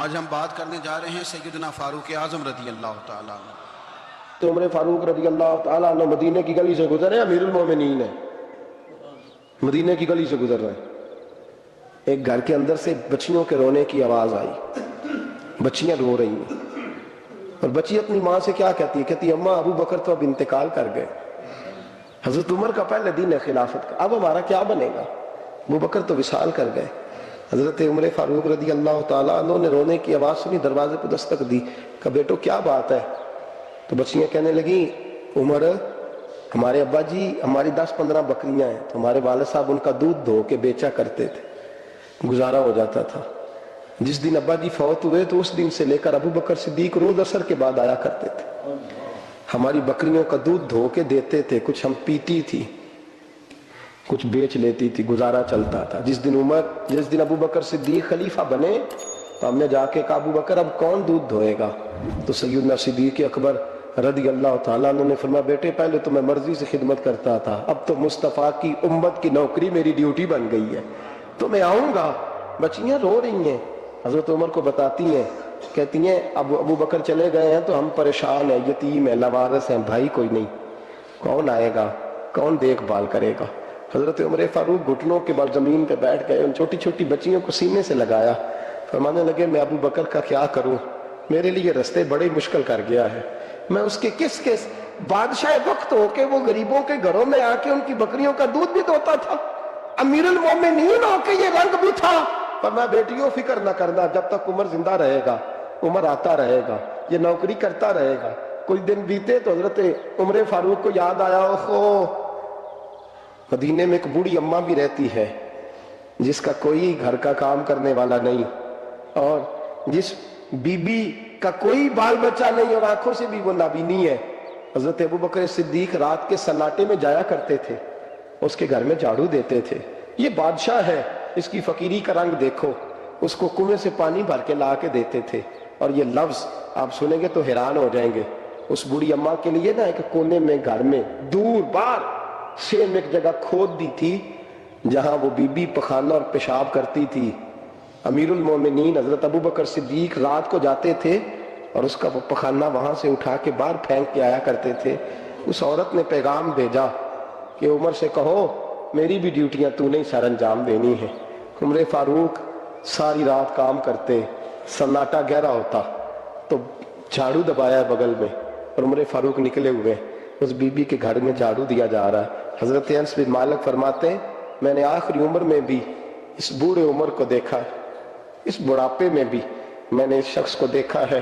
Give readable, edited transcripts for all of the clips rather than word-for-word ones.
آج ہم بات کرنے جا رہے ہیں سیدنا فاروق اعظم رضی اللہ تعالیٰ عنہ۔ تو عمر فاروق رضی اللہ تعالیٰ عنہ مدینے کی گلی سے گزرے، امیر المومنین ہے، مدینے کی گلی سے گزر رہے ہیں۔ ایک گھر کے اندر سے بچیوں کے رونے کی آواز آئی، بچیاں رو رہی ہیں، اور بچی اپنی ماں سے کیا کہتی ہے؟ کہتی ہے اماں ابو بکر تو اب انتقال کر گئے، حضرت عمر کا پہلے دن ہے خلافت کا، اب ہمارا کیا بنے گا؟ ابو بکر تو وصال کر گئے۔ حضرت عمر فاروق رضی اللہ تعالیٰ عنہ نے رونے کی آواز سنی، دروازے پہ دستک دی، کہا بیٹو کیا بات ہے؟ تو بچیاں کہنے لگیں عمر ہمارے ابا جی ہماری 10-15 بکریاں ہیں، تو ہمارے والد صاحب ان کا دودھ دھو کے بیچا کرتے تھے، گزارا ہو جاتا تھا۔ جس دن ابا جی فوت ہوئے تو اس دن سے لے کر ابو بکر صدیق روز عصر کے بعد آیا کرتے تھے، ہماری بکریوں کا دودھ دھو کے دیتے تھے، کچھ ہم پیتی تھی، کچھ بیچ لیتی تھی، گزارا چلتا تھا۔ جس دن ابو بکر صدیق خلیفہ بنے تو ہم نے جا کے کہا ابو بکر اب کون دودھ دھوئے گا؟ تو سیدنا صدیق اکبر رضی اللہ تعالیٰ عنہ نے فرمایا بیٹے پہلے تو میں مرضی سے خدمت کرتا تھا، اب تو مصطفیٰ کی امت کی نوکری میری ڈیوٹی بن گئی ہے، تو میں آؤں گا۔ بچیاں رو رہی ہیں، حضرت عمر کو بتاتی ہیں، کہتی ہیں ابو بکر چلے گئے ہیں تو ہم پریشان ہیں، یتیم ہیں، لاوارث ہیں، بھائی کوئی نہیں، کون آئے گا، کون دیکھ بھال کرے گا؟ حضرت عمر فاروق گھٹنوں کے بعد زمین پہ بیٹھ گئے، ان چھوٹی چھوٹی بچیوں کو سینے سے لگایا، فرمانے لگے میں ابو بکر کا کیا کروں، میرے لیے رستے بڑے مشکل کر گیا ہے، میں اس کے کس بادشاہ وقت ہو کے وہ غریبوں کے گھروں میں آ کے ان کی بکریوں کا دودھ بھی دھوتا تھا، امیر المومنین ہو کے یہ رنگ بھی تھا۔ فرمایا بیٹیوں فکر نہ کرنا، جب تک عمر زندہ رہے گا، عمر آتا رہے گا، یہ نوکری کرتا رہے گا۔ کچھ دن بیتے تو حضرت عمر فاروق کو یاد آیا اوہو مدینے میں ایک بوڑھی اماں بھی رہتی ہے جس کا کوئی گھر کا کام کرنے والا نہیں، اور جس بی بی کا کوئی بال بچہ نہیں، اور آنکھوں سے بھی وہ نابینی ہے۔ حضرت ابو بکر صدیق رات کے سناٹے میں جایا کرتے تھے، اس کے گھر میں جھاڑو دیتے تھے، یہ بادشاہ ہے، اس کی فقیری کا رنگ دیکھو، اس کو کنویں سے پانی بھر کے لا کے دیتے تھے۔ اور یہ لفظ آپ سنیں گے تو حیران ہو جائیں گے، اس بوڑھی اماں کے لیے نا ایک کونے میں گھر میں دور بار سیم ایک جگہ کھود دی تھی جہاں وہ بی بی پخانہ اور پیشاب کرتی تھی۔ امیر المومنین حضرت ابو بکر صدیق رات کو جاتے تھے اور اس کا وہ پخانہ وہاں سے اٹھا کے باہر پھینک کے آیا کرتے تھے۔ اس عورت نے پیغام بھیجا کہ عمر سے کہو میری بھی ڈیوٹیاں تو نہیں سر انجام دینی ہے۔ عمر فاروق ساری رات کام کرتے، سناٹا گہرا ہوتا تو جھاڑو دبایا بغل میں، اور عمر فاروق نکلے ہوئے، اس بی بی کے گھر میں جھاڑو دیا جا رہا ہے۔ حضرت انس بن مالک فرماتے ہیں میں نے آخری عمر میں بھی اس بوڑھے عمر کو دیکھا، اس بڑھاپے میں بھی میں نے اس شخص کو دیکھا ہے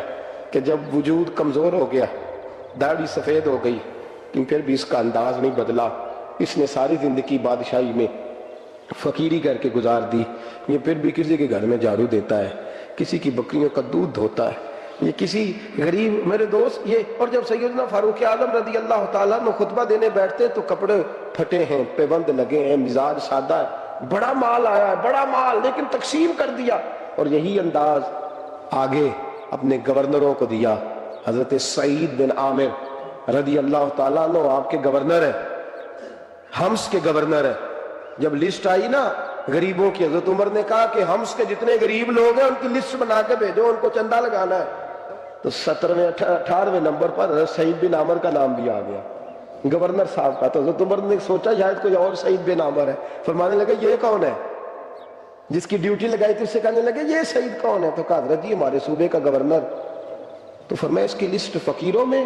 کہ جب وجود کمزور ہو گیا، داڑھی سفید ہو گئی، لیکن پھر بھی اس کا انداز نہیں بدلا، اس نے ساری زندگی بادشاہی میں فقیری کر کے گزار دی، یہ پھر بھی کسی کے گھر میں جھاڑو دیتا ہے، کسی کی بکریوں کا دودھ دھوتا ہے، یہ کسی غریب میرے دوست یہ۔ اور جب سیدنا فاروق اعظم رضی اللہ تعالیٰ عنہ خطبہ دینے بیٹھتے تو کپڑے پھٹے ہیں، پیبند لگے ہیں، مزاج سادہ ہے، بڑا مال آیا ہے، بڑا مال، لیکن تقسیم کر دیا، اور یہی انداز آگے اپنے گورنروں کو دیا۔ حضرت سعید بن عامر رضی اللہ تعالیٰ عنہ آپ کے گورنر ہیں، حمص کے گورنر ہیں۔ جب لسٹ آئی نا غریبوں کی، حضرت عمر نے کہا کہ حمص کے جتنے غریب لوگ ہیں ان کی لسٹ بنا کے بھیجو، ان کو چندہ لگانا ہے۔ تو 17ویں 18ویں نمبر پر حضرت سعید بن عامر کا نام بھی آ گیا، گورنر صاحب کا۔ تو حضرت عمر نے سوچا شاید کوئی اور سعید بن عامر ہے، فرمانے لگے یہ کون ہے؟ جس کی ڈیوٹی لگائی تھی اس سے کہنے لگے یہ سعید کون ہے؟ تو کہا حضرت جی ہمارے صوبے کا گورنر۔ تو فرمایا اس کی لسٹ فقیروں میں؟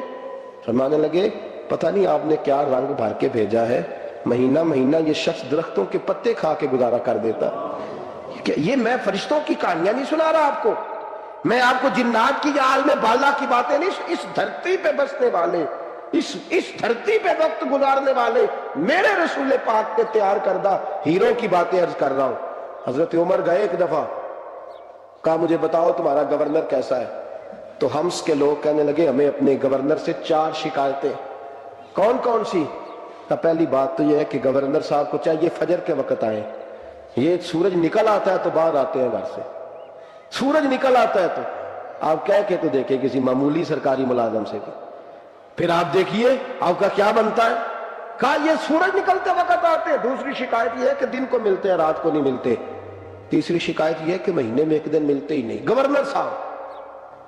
فرمانے لگے پتہ نہیں آپ نے کیا رنگ بھر کے بھیجا ہے، مہینہ مہینہ یہ شخص درختوں کے پتے کھا کے گزارا کر دیتا۔ یہ میں فرشتوں کی کہانیاں نہیں سنا رہا آپ کو، میں آپ کو جنات کی یا عالم بالا کی باتیں نہیں، اس دھرتی پہ بسنے والے، اس دھرتی پہ وقت گزارنے والے میرے رسول پاک کے تیار کردہ ہیروں کی باتیں عرض کر رہا ہوں۔ حضرت عمر گئے ایک دفعہ، کہا مجھے بتاؤ تمہارا گورنر کیسا ہے؟ تو حمص کے لوگ کہنے لگے ہمیں اپنے گورنر سے 4 شکایتیں۔ کون کون سی؟ پہلی بات تو یہ ہے کہ گورنر صاحب کو چاہیے فجر کے وقت آئیں، یہ سورج نکل آتا ہے تو باہر آتے ہیں گھر سے، سورج نکل آتا ہے تو آپ کہہ کے تو دیکھیں کسی معمولی سرکاری ملازم سے بھی، پھر آپ دیکھیے آپ کا کیا بنتا ہے۔ کہا یہ سورج نکلتے وقت آتے ہیں۔ دوسری شکایت یہ ہے کہ دن کو ملتے ہیں رات کو نہیں ملتے۔ تیسری شکایت یہ ہے کہ مہینے میں ایک دن ملتے ہی نہیں۔ گورنر صاحب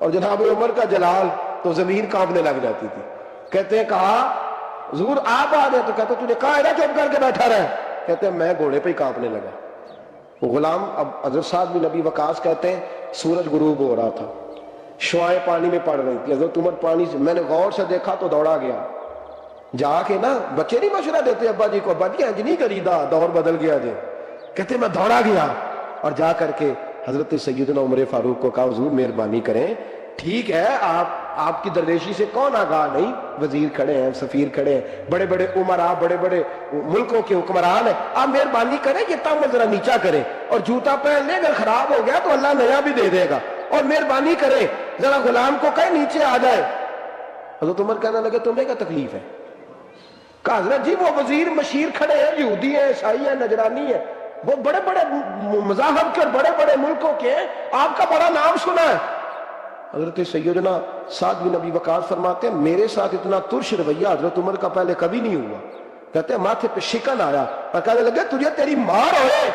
اور جناب عمر کا جلال تو زمین کانپنے لگ جاتی تھی. کہتے ہیں کہا حضور آپ آ گئے, تو کہتے تجھے کہا ہے نا چپ کر کے بیٹھا رہے. کہتے ہیں میں گھوڑے پہ ہی کانپنے لگا. غلام اب حضرت سعد بن ابی وقاص کہتے ہیں سورج غروب ہو رہا تھا, شعائیں پانی میں پڑ رہی تھی. حضرت عمر پانی سے, میں نے غور سے دیکھا تو دوڑا گیا. جا کے نا بچے نہیں مشورہ دیتے ابا جی کو, ابا جی انج نہیں کریدا, دور بدل گیا جی. کہتے میں دوڑا گیا اور جا کر کے حضرت سیدنا عمر فاروق کو کہا حضور مہربانی کریں, ٹھیک ہے آپ کی درویشی سے کون آگاہ نہیں, وزیر کھڑے ہیں, سفیر کھڑے ہیں, بڑے بڑے عمرا, بڑے بڑے ملکوں کے حکمران ہیں, آپ مہربانی کریں یہ تم ذرا نیچا کریں, اور جوتا پہن لے, اگر خراب ہو گیا تو اللہ نیا بھی دے دے گا, اور مہربانی کریں ذرا غلام کو کہیں نیچے آ جائے. حضرت عمر کہنے لگے تمہیں کیا تکلیف ہے؟ کہا حضرت جی وہ وزیر مشیر کھڑے ہیں, یہودی ہیں, عیسائی ہیں, نجرانی ہیں, وہ بڑے بڑے مذاہب کے اور بڑے بڑے ملکوں کے ہیں, آپ کا بڑا نام سنا ہے. حضرت سیدنا سعد بن ابی وقاص فرماتے ہیں میرے ساتھ اتنا ترش رویہ حضرت عمر کا پہلے کبھی نہیں ہوا. کہتے ہیں ماتھے پہ شکن آیا اور کہنے لگے تجھے تیری مار ہوئے,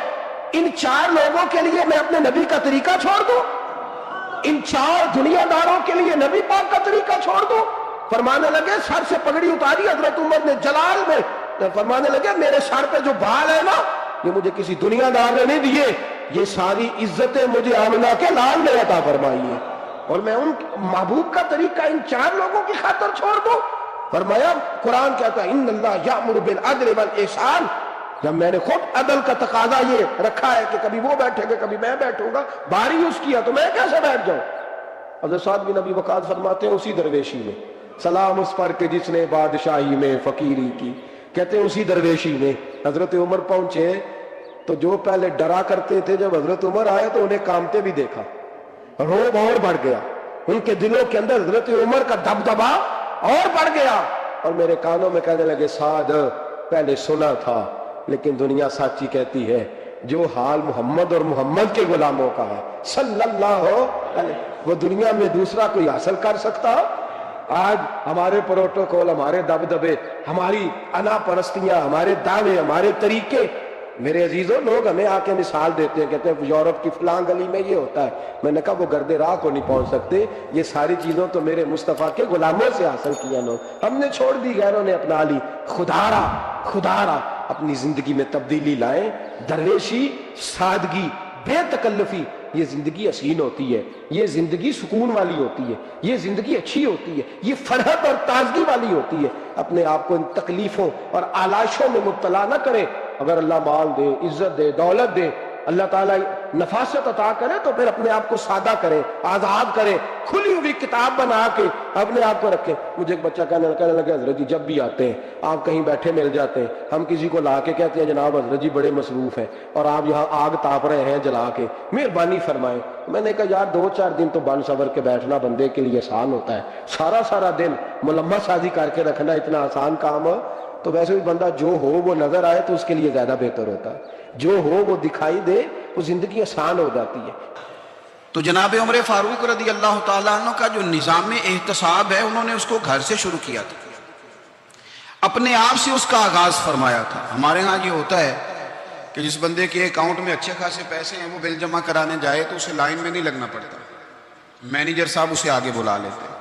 ان 4 لوگوں کے لیے میں اپنے نبی کا طریقہ چھوڑ دوں, ان 4 دنیا داروں کے لیے نبی پاک کا طریقہ چھوڑ دوں. فرمانے لگے سر سے پگڑی اتاری حضرت عمر نے جلال میں, فرمانے لگے میرے سر پہ جو بال ہے نا یہ مجھے کسی دنیا دار نے نہیں دیے, یہ ساری عزتیں مجھے آمنہ کے لال نے عطا فرمائی ہے, اور میں ان محبوب کا طریقہ ان 4 لوگوں کی خاطر چھوڑ دوں. فرمایا قرآن کہتا ہے ان اللہ یأمر بالعدل والاحسان, جب میں نے خود عدل کا تقاضا یہ رکھا ہے کہ کبھی وہ بیٹھے گا کبھی میں بیٹھوں گا, باری اس کی ہے تو میں کیسے بیٹھ جاؤں. حضرت سعد بن ابی وقاص فرماتے ہیں اسی درویشی میں سلام اس پر کہ جس نے بادشاہی میں فقیری کی. کہتے ہیں اسی درویشی میں حضرت عمر پہنچے تو جو پہلے ڈرا کرتے تھے جب حضرت عمر آئے تو انہیں کامتے بھی دیکھا, روب اور بڑھ گیا, ان کے دلوں کے اندر حضرت عمر کا دبدبا اور بڑھ گیا, اور میرے کانوں میں کہنے لگے سعد پہلے سنا تھا لیکن دنیا سچی کہتی ہے جو حال محمد اور محمد کے غلاموں کا ہے صلی اللہ علیہ, وہ دنیا میں دوسرا کوئی حاصل کر سکتا. آج ہمارے پروٹوکول, ہمارے دبدبے, ہماری انا پرستیاں, ہمارے دعوے, ہمارے طریقے, میرے عزیزوں لوگ ہمیں آ کے مثال دیتے ہیں, کہتے ہیں یورپ کی فلاں گلی میں یہ ہوتا ہے. میں نے کہا وہ گرد راہ کو نہیں پہنچ سکتے, یہ ساری چیزوں تو میرے مصطفیٰ کے غلاموں سے حاصل کیا لوگ, ہم نے چھوڑ دی, غیروں نے اپنا لی. خدارا اپنی زندگی میں تبدیلی لائیں, درویشی, سادگی, بے تکلفی, یہ زندگی حسین ہوتی ہے, یہ زندگی سکون والی ہوتی ہے, یہ زندگی اچھی ہوتی ہے, یہ فرحت اور تازگی والی ہوتی ہے. اپنے آپ کو ان تکلیفوں اور آلائشوں میں مبتلا نہ کریں. اگر اللہ مال دے, عزت دے, دولت دے, اللہ تعالیٰ نفاست عطا کرے تو پھر اپنے آپ کو سادہ کرے, آزاد کرے, کھلی ہوئی کتاب بنا کے اپنے آپ کو رکھے. مجھے ایک بچہ کہنے لگا حضرت جی جب بھی آتے ہیں آپ کہیں بیٹھے مل جاتے ہیں, ہم کسی کو لا کے کہتے ہیں جناب حضرت جی بڑے مصروف ہیں اور آپ یہاں آگ تاپ رہے ہیں جلا کے, مہربانی فرمائیں. میں نے کہا یار 2-4 دن تو بن صبر کے بیٹھنا بندے کے لیے آسان ہوتا ہے, سارا دن ملمت سازی کر کے رکھنا اتنا آسان کام ہے. تو ویسے بھی بندہ جو ہو وہ نظر آئے تو اس کے لیے زیادہ بہتر ہوتا ہے, جو ہو وہ دکھائی دے, وہ زندگی آسان ہو جاتی ہے. تو جناب عمر فاروق رضی اللہ تعالیٰ عنہ کا جو نظام احتساب ہے انہوں نے اس کو گھر سے شروع کیا تھا, اپنے آپ سے اس کا آغاز فرمایا تھا. ہمارے ہاں یہ ہوتا ہے کہ جس بندے کے اکاؤنٹ میں اچھے خاصے پیسے ہیں وہ بل جمع کرانے جائے تو اسے لائن میں نہیں لگنا پڑتا, مینیجر صاحب اسے آگے بلا لیتے.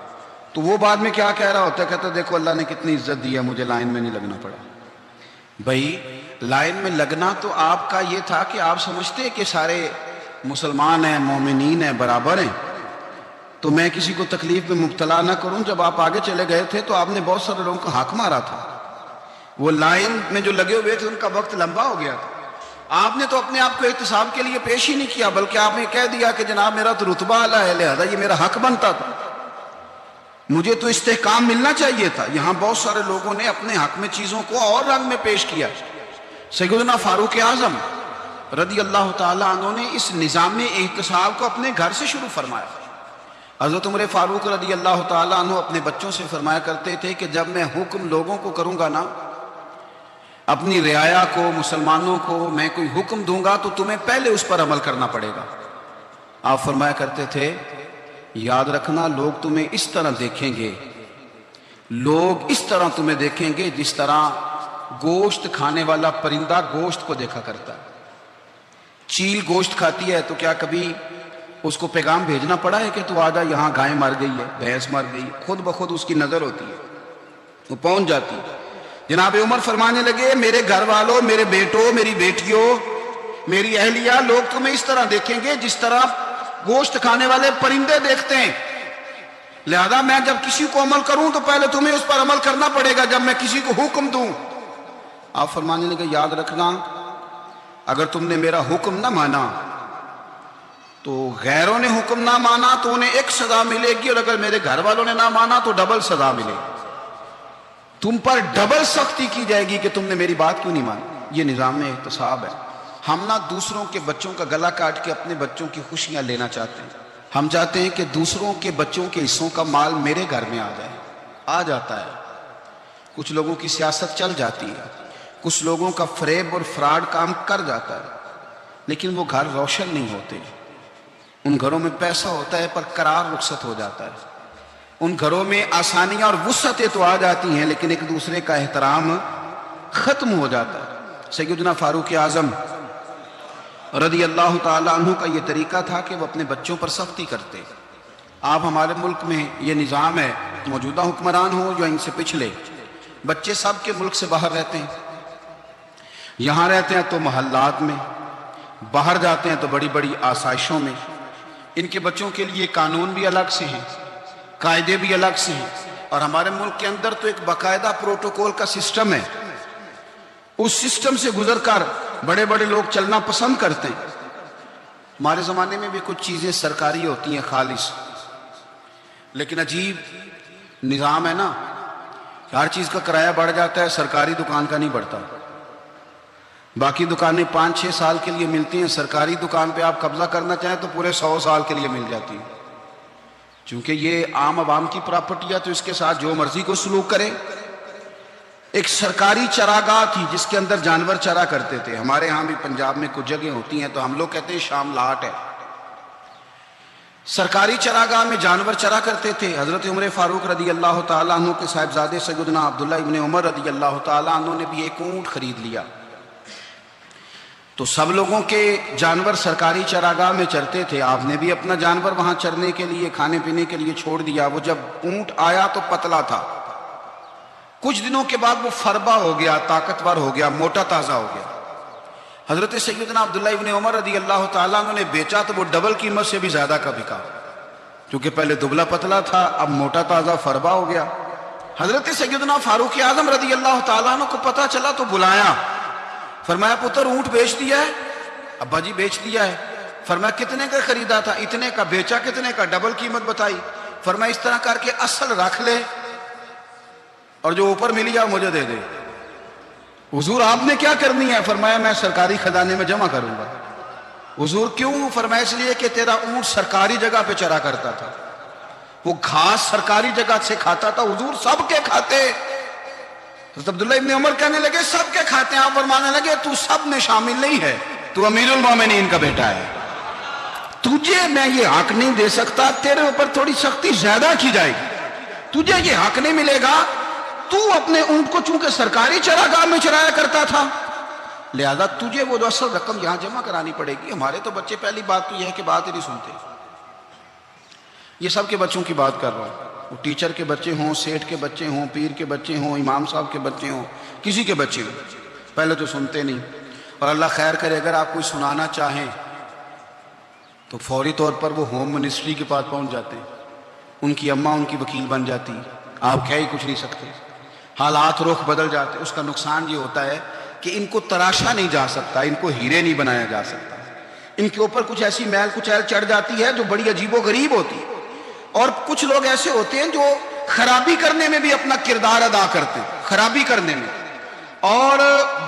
تو وہ بعد میں کیا کہہ رہا ہوتا ہے, کہتا دیکھو اللہ نے کتنی عزت دی ہے, مجھے لائن میں نہیں لگنا پڑا. بھائی لائن میں لگنا تو آپ کا یہ تھا کہ آپ سمجھتے کہ سارے مسلمان ہیں, مومنین ہیں, برابر ہیں, تو میں کسی کو تکلیف میں مبتلا نہ کروں. جب آپ آگے چلے گئے تھے تو آپ نے بہت سارے لوگوں کا حق مارا تھا, وہ لائن میں جو لگے ہوئے تھے ان کا وقت لمبا ہو گیا تھا. آپ نے تو اپنے آپ کو احتساب کے لیے پیش ہی نہیں کیا, بلکہ آپ نے کہہ دیا کہ جناب میرا تو رتبہ اعلیٰ ہے, لہذا یہ میرا حق بنتا تھا, مجھے تو استحکام ملنا چاہیے تھا. یہاں بہت سارے لوگوں نے اپنے حق میں چیزوں کو اور رنگ میں پیش کیا. سیدنا فاروق اعظم رضی اللہ تعالیٰ عنہ نے اس نظام احتساب کو اپنے گھر سے شروع فرمایا. حضرت عمر فاروق رضی اللہ تعالیٰ عنہ اپنے بچوں سے فرمایا کرتے تھے کہ جب میں حکم لوگوں کو کروں گا نا, اپنی رعایا کو, مسلمانوں کو میں کوئی حکم دوں گا تو تمہیں پہلے اس پر عمل کرنا پڑے گا. آپ فرمایا کرتے تھے یاد رکھنا لوگ تمہیں اس طرح دیکھیں گے, لوگ اس طرح تمہیں دیکھیں گے جس طرح گوشت کھانے والا پرندہ گوشت کو دیکھا کرتا ہے. چیل گوشت کھاتی ہے تو کیا کبھی اس کو پیغام بھیجنا پڑا ہے کہ تو آ جا، یہاں گائے مر گئی ہے، بھینس مر گئی ہے، خود بخود اس کی نظر ہوتی ہے، وہ پہنچ جاتی ہے۔ جناب عمر فرمانے لگے میرے گھر والوں، میرے بیٹوں، میری بیٹیوں، میری اہلیہ، لوگ تمہیں اس طرح دیکھیں گے جس طرح گوشت کھانے والے پرندے دیکھتے ہیں، لہذا میں جب کسی کو عمل کروں تو پہلے تمہیں اس پر عمل کرنا پڑے گا جب میں کسی کو حکم دوں۔ آپ فرمانے لگے یاد رکھنا اگر تم نے میرا حکم نہ مانا تو غیروں نے حکم نہ مانا تو انہیں ایک سزا ملے گی، اور اگر میرے گھر والوں نے نہ مانا تو ڈبل سزا ملے گی، تم پر ڈبل سختی کی جائے گی کہ تم نے میری بات کیوں نہیں مانی۔ یہ نظام احتساب ہے۔ ہم نہ دوسروں کے بچوں کا گلا کاٹ کے اپنے بچوں کی خوشیاں لینا چاہتے ہیں، ہم چاہتے ہیں کہ دوسروں کے بچوں کے حصوں کا مال میرے گھر میں آ جائے، آ جاتا ہے۔ کچھ لوگوں کی سیاست چل جاتی ہے، کچھ لوگوں کا فریب اور فراڈ کام کر جاتا ہے، لیکن وہ گھر روشن نہیں ہوتے۔ ان گھروں میں پیسہ ہوتا ہے پر قرار رخصت ہو جاتا ہے، ان گھروں میں آسانیاں اور وسعتیں تو آ جاتی ہیں لیکن ایک دوسرے کا احترام ختم ہو جاتا ہے۔ سیدنا فاروق اعظم رضی اللہ تعالیٰ عنہ کا یہ طریقہ تھا کہ وہ اپنے بچوں پر سختی کرتے۔ آپ ہمارے ملک میں یہ نظام ہے، موجودہ حکمران ہوں جو ان سے پچھلے، بچے سب کے ملک سے باہر رہتے ہیں، یہاں رہتے ہیں تو محلات میں، باہر جاتے ہیں تو بڑی بڑی آسائشوں میں۔ ان کے بچوں کے لیے قانون بھی الگ سے ہیں، قاعدے بھی الگ سے ہیں، اور ہمارے ملک کے اندر تو ایک باقاعدہ پروٹوکول کا سسٹم ہے، اس سسٹم سے گزر کر بڑے بڑے لوگ چلنا پسند کرتے ہیں۔ ہمارے زمانے میں بھی کچھ چیزیں سرکاری ہوتی ہیں خالص، لیکن عجیب نظام ہے نا، ہر چیز کا کرایہ بڑھ جاتا ہے، سرکاری دکان کا نہیں بڑھتا۔ باقی دکانیں 5-6 سال کے لیے ملتی ہیں، سرکاری دکان پہ آپ قبضہ کرنا چاہیں تو پورے 100 سال کے لیے مل جاتی ہے، چونکہ یہ عام عوام کی پراپرٹی ہے تو اس کے ساتھ جو مرضی کو سلوک کرے۔ ایک سرکاری چراگاہ تھی جس کے اندر جانور چرا کرتے تھے، ہمارے ہاں بھی پنجاب میں کچھ جگہ ہوتی ہیں تو ہم لوگ کہتے ہیں شام لاٹ ہے، سرکاری چراگاہ میں جانور چرا کرتے تھے۔ حضرت عمر فاروق رضی اللہ تعالیٰ عنہ کے صاحبزادے سیدنا عبداللہ ابن عمر رضی اللہ تعالیٰ عنہ نے بھی ایک اونٹ خرید لیا، تو سب لوگوں کے جانور سرکاری چراگاہ میں چرتے تھے، آپ نے بھی اپنا جانور وہاں چرنے کے لیے، کھانے پینے کے لیے چھوڑ دیا۔ وہ جب اونٹ آیا تو پتلا تھا، کچھ دنوں کے بعد وہ فربا ہو گیا، طاقتور ہو گیا، موٹا تازہ ہو گیا۔ حضرت سیدنا عبداللہ ابن عمر رضی اللہ تعالیٰ عنہ نے بیچا تو وہ ڈبل قیمت سے بھی زیادہ کا بکا، کیونکہ پہلے دبلا پتلا تھا، اب موٹا تازہ فربا ہو گیا۔ حضرت سیدنا فاروق اعظم رضی اللہ تعالیٰ عنہ کو پتہ چلا تو بلایا، فرمایا پتر اونٹ بیچ دیا ہے؟ ابا جی بیچ دیا ہے۔ فرمایا کتنے کا خریدا تھا؟ اتنے کا۔ بیچا کتنے کا؟ ڈبل قیمت بتائی۔ فرمایا اس طرح کر کے اصل رکھ لے اور جو اوپر ملی جائے مجھے دے دے۔ حضور آپ نے کیا کرنی ہے؟ فرمایا میں سرکاری خزانے میں جمع کروں گا۔ حضور کیوں؟ فرمایا اس لیے کہ تیرا اونٹ سرکاری جگہ پہ چرا کرتا تھا، وہ گھاس سرکاری جگہ سے کھاتا تھا۔ حضور سب کے کھاتے۔ حضرت عبداللہ ابن عمر کہنے لگے سب کے کھاتے ہیں، آپ فرمانے لگے تو سب میں شامل نہیں ہے، تو امیر المومنین کا بیٹا ہے، تجھے میں یہ حق نہیں دے سکتا، تیرے اوپر تھوڑی سختی زیادہ کی جائے گی، تجھے یہ حق نہیں ملے گا۔ تو اپنے اونٹ کو چونکہ سرکاری چراگاہ میں چرایا کرتا تھا، لہذا تجھے وہ جو اصل رقم یہاں جمع کرانی پڑے گی۔ ہمارے تو بچے پہلی بات تو یہ ہے کہ بات ہی نہیں سنتے، یہ سب کے بچوں کی بات کر رہا ہوں، وہ ٹیچر کے بچے ہوں، سیٹھ کے بچے ہوں، پیر کے بچے ہوں، امام صاحب کے بچے ہوں، کسی کے بچے ہوں، پہلے تو سنتے نہیں۔ اور اللہ خیر کرے اگر آپ کوئی سنانا چاہیں تو فوری طور پر وہ ہوم منسٹری کے پاس پہنچ جاتے ہیں، ان کی اماں ان کی وکیل بن جاتی، آپ کہہ ہی کچھ نہیں سکتے، حالات رخ بدل جاتے۔ اس کا نقصان یہ ہوتا ہے کہ ان کو تراشا نہیں جا سکتا، ان کو ہیرے نہیں بنایا جا سکتا، ان کے اوپر کچھ ایسی میل کچیل چڑھ جاتی ہے جو بڑی عجیب و غریب ہوتی ہے۔ اور کچھ لوگ ایسے ہوتے ہیں جو خرابی کرنے میں بھی اپنا کردار ادا کرتے ہیں، خرابی کرنے میں، اور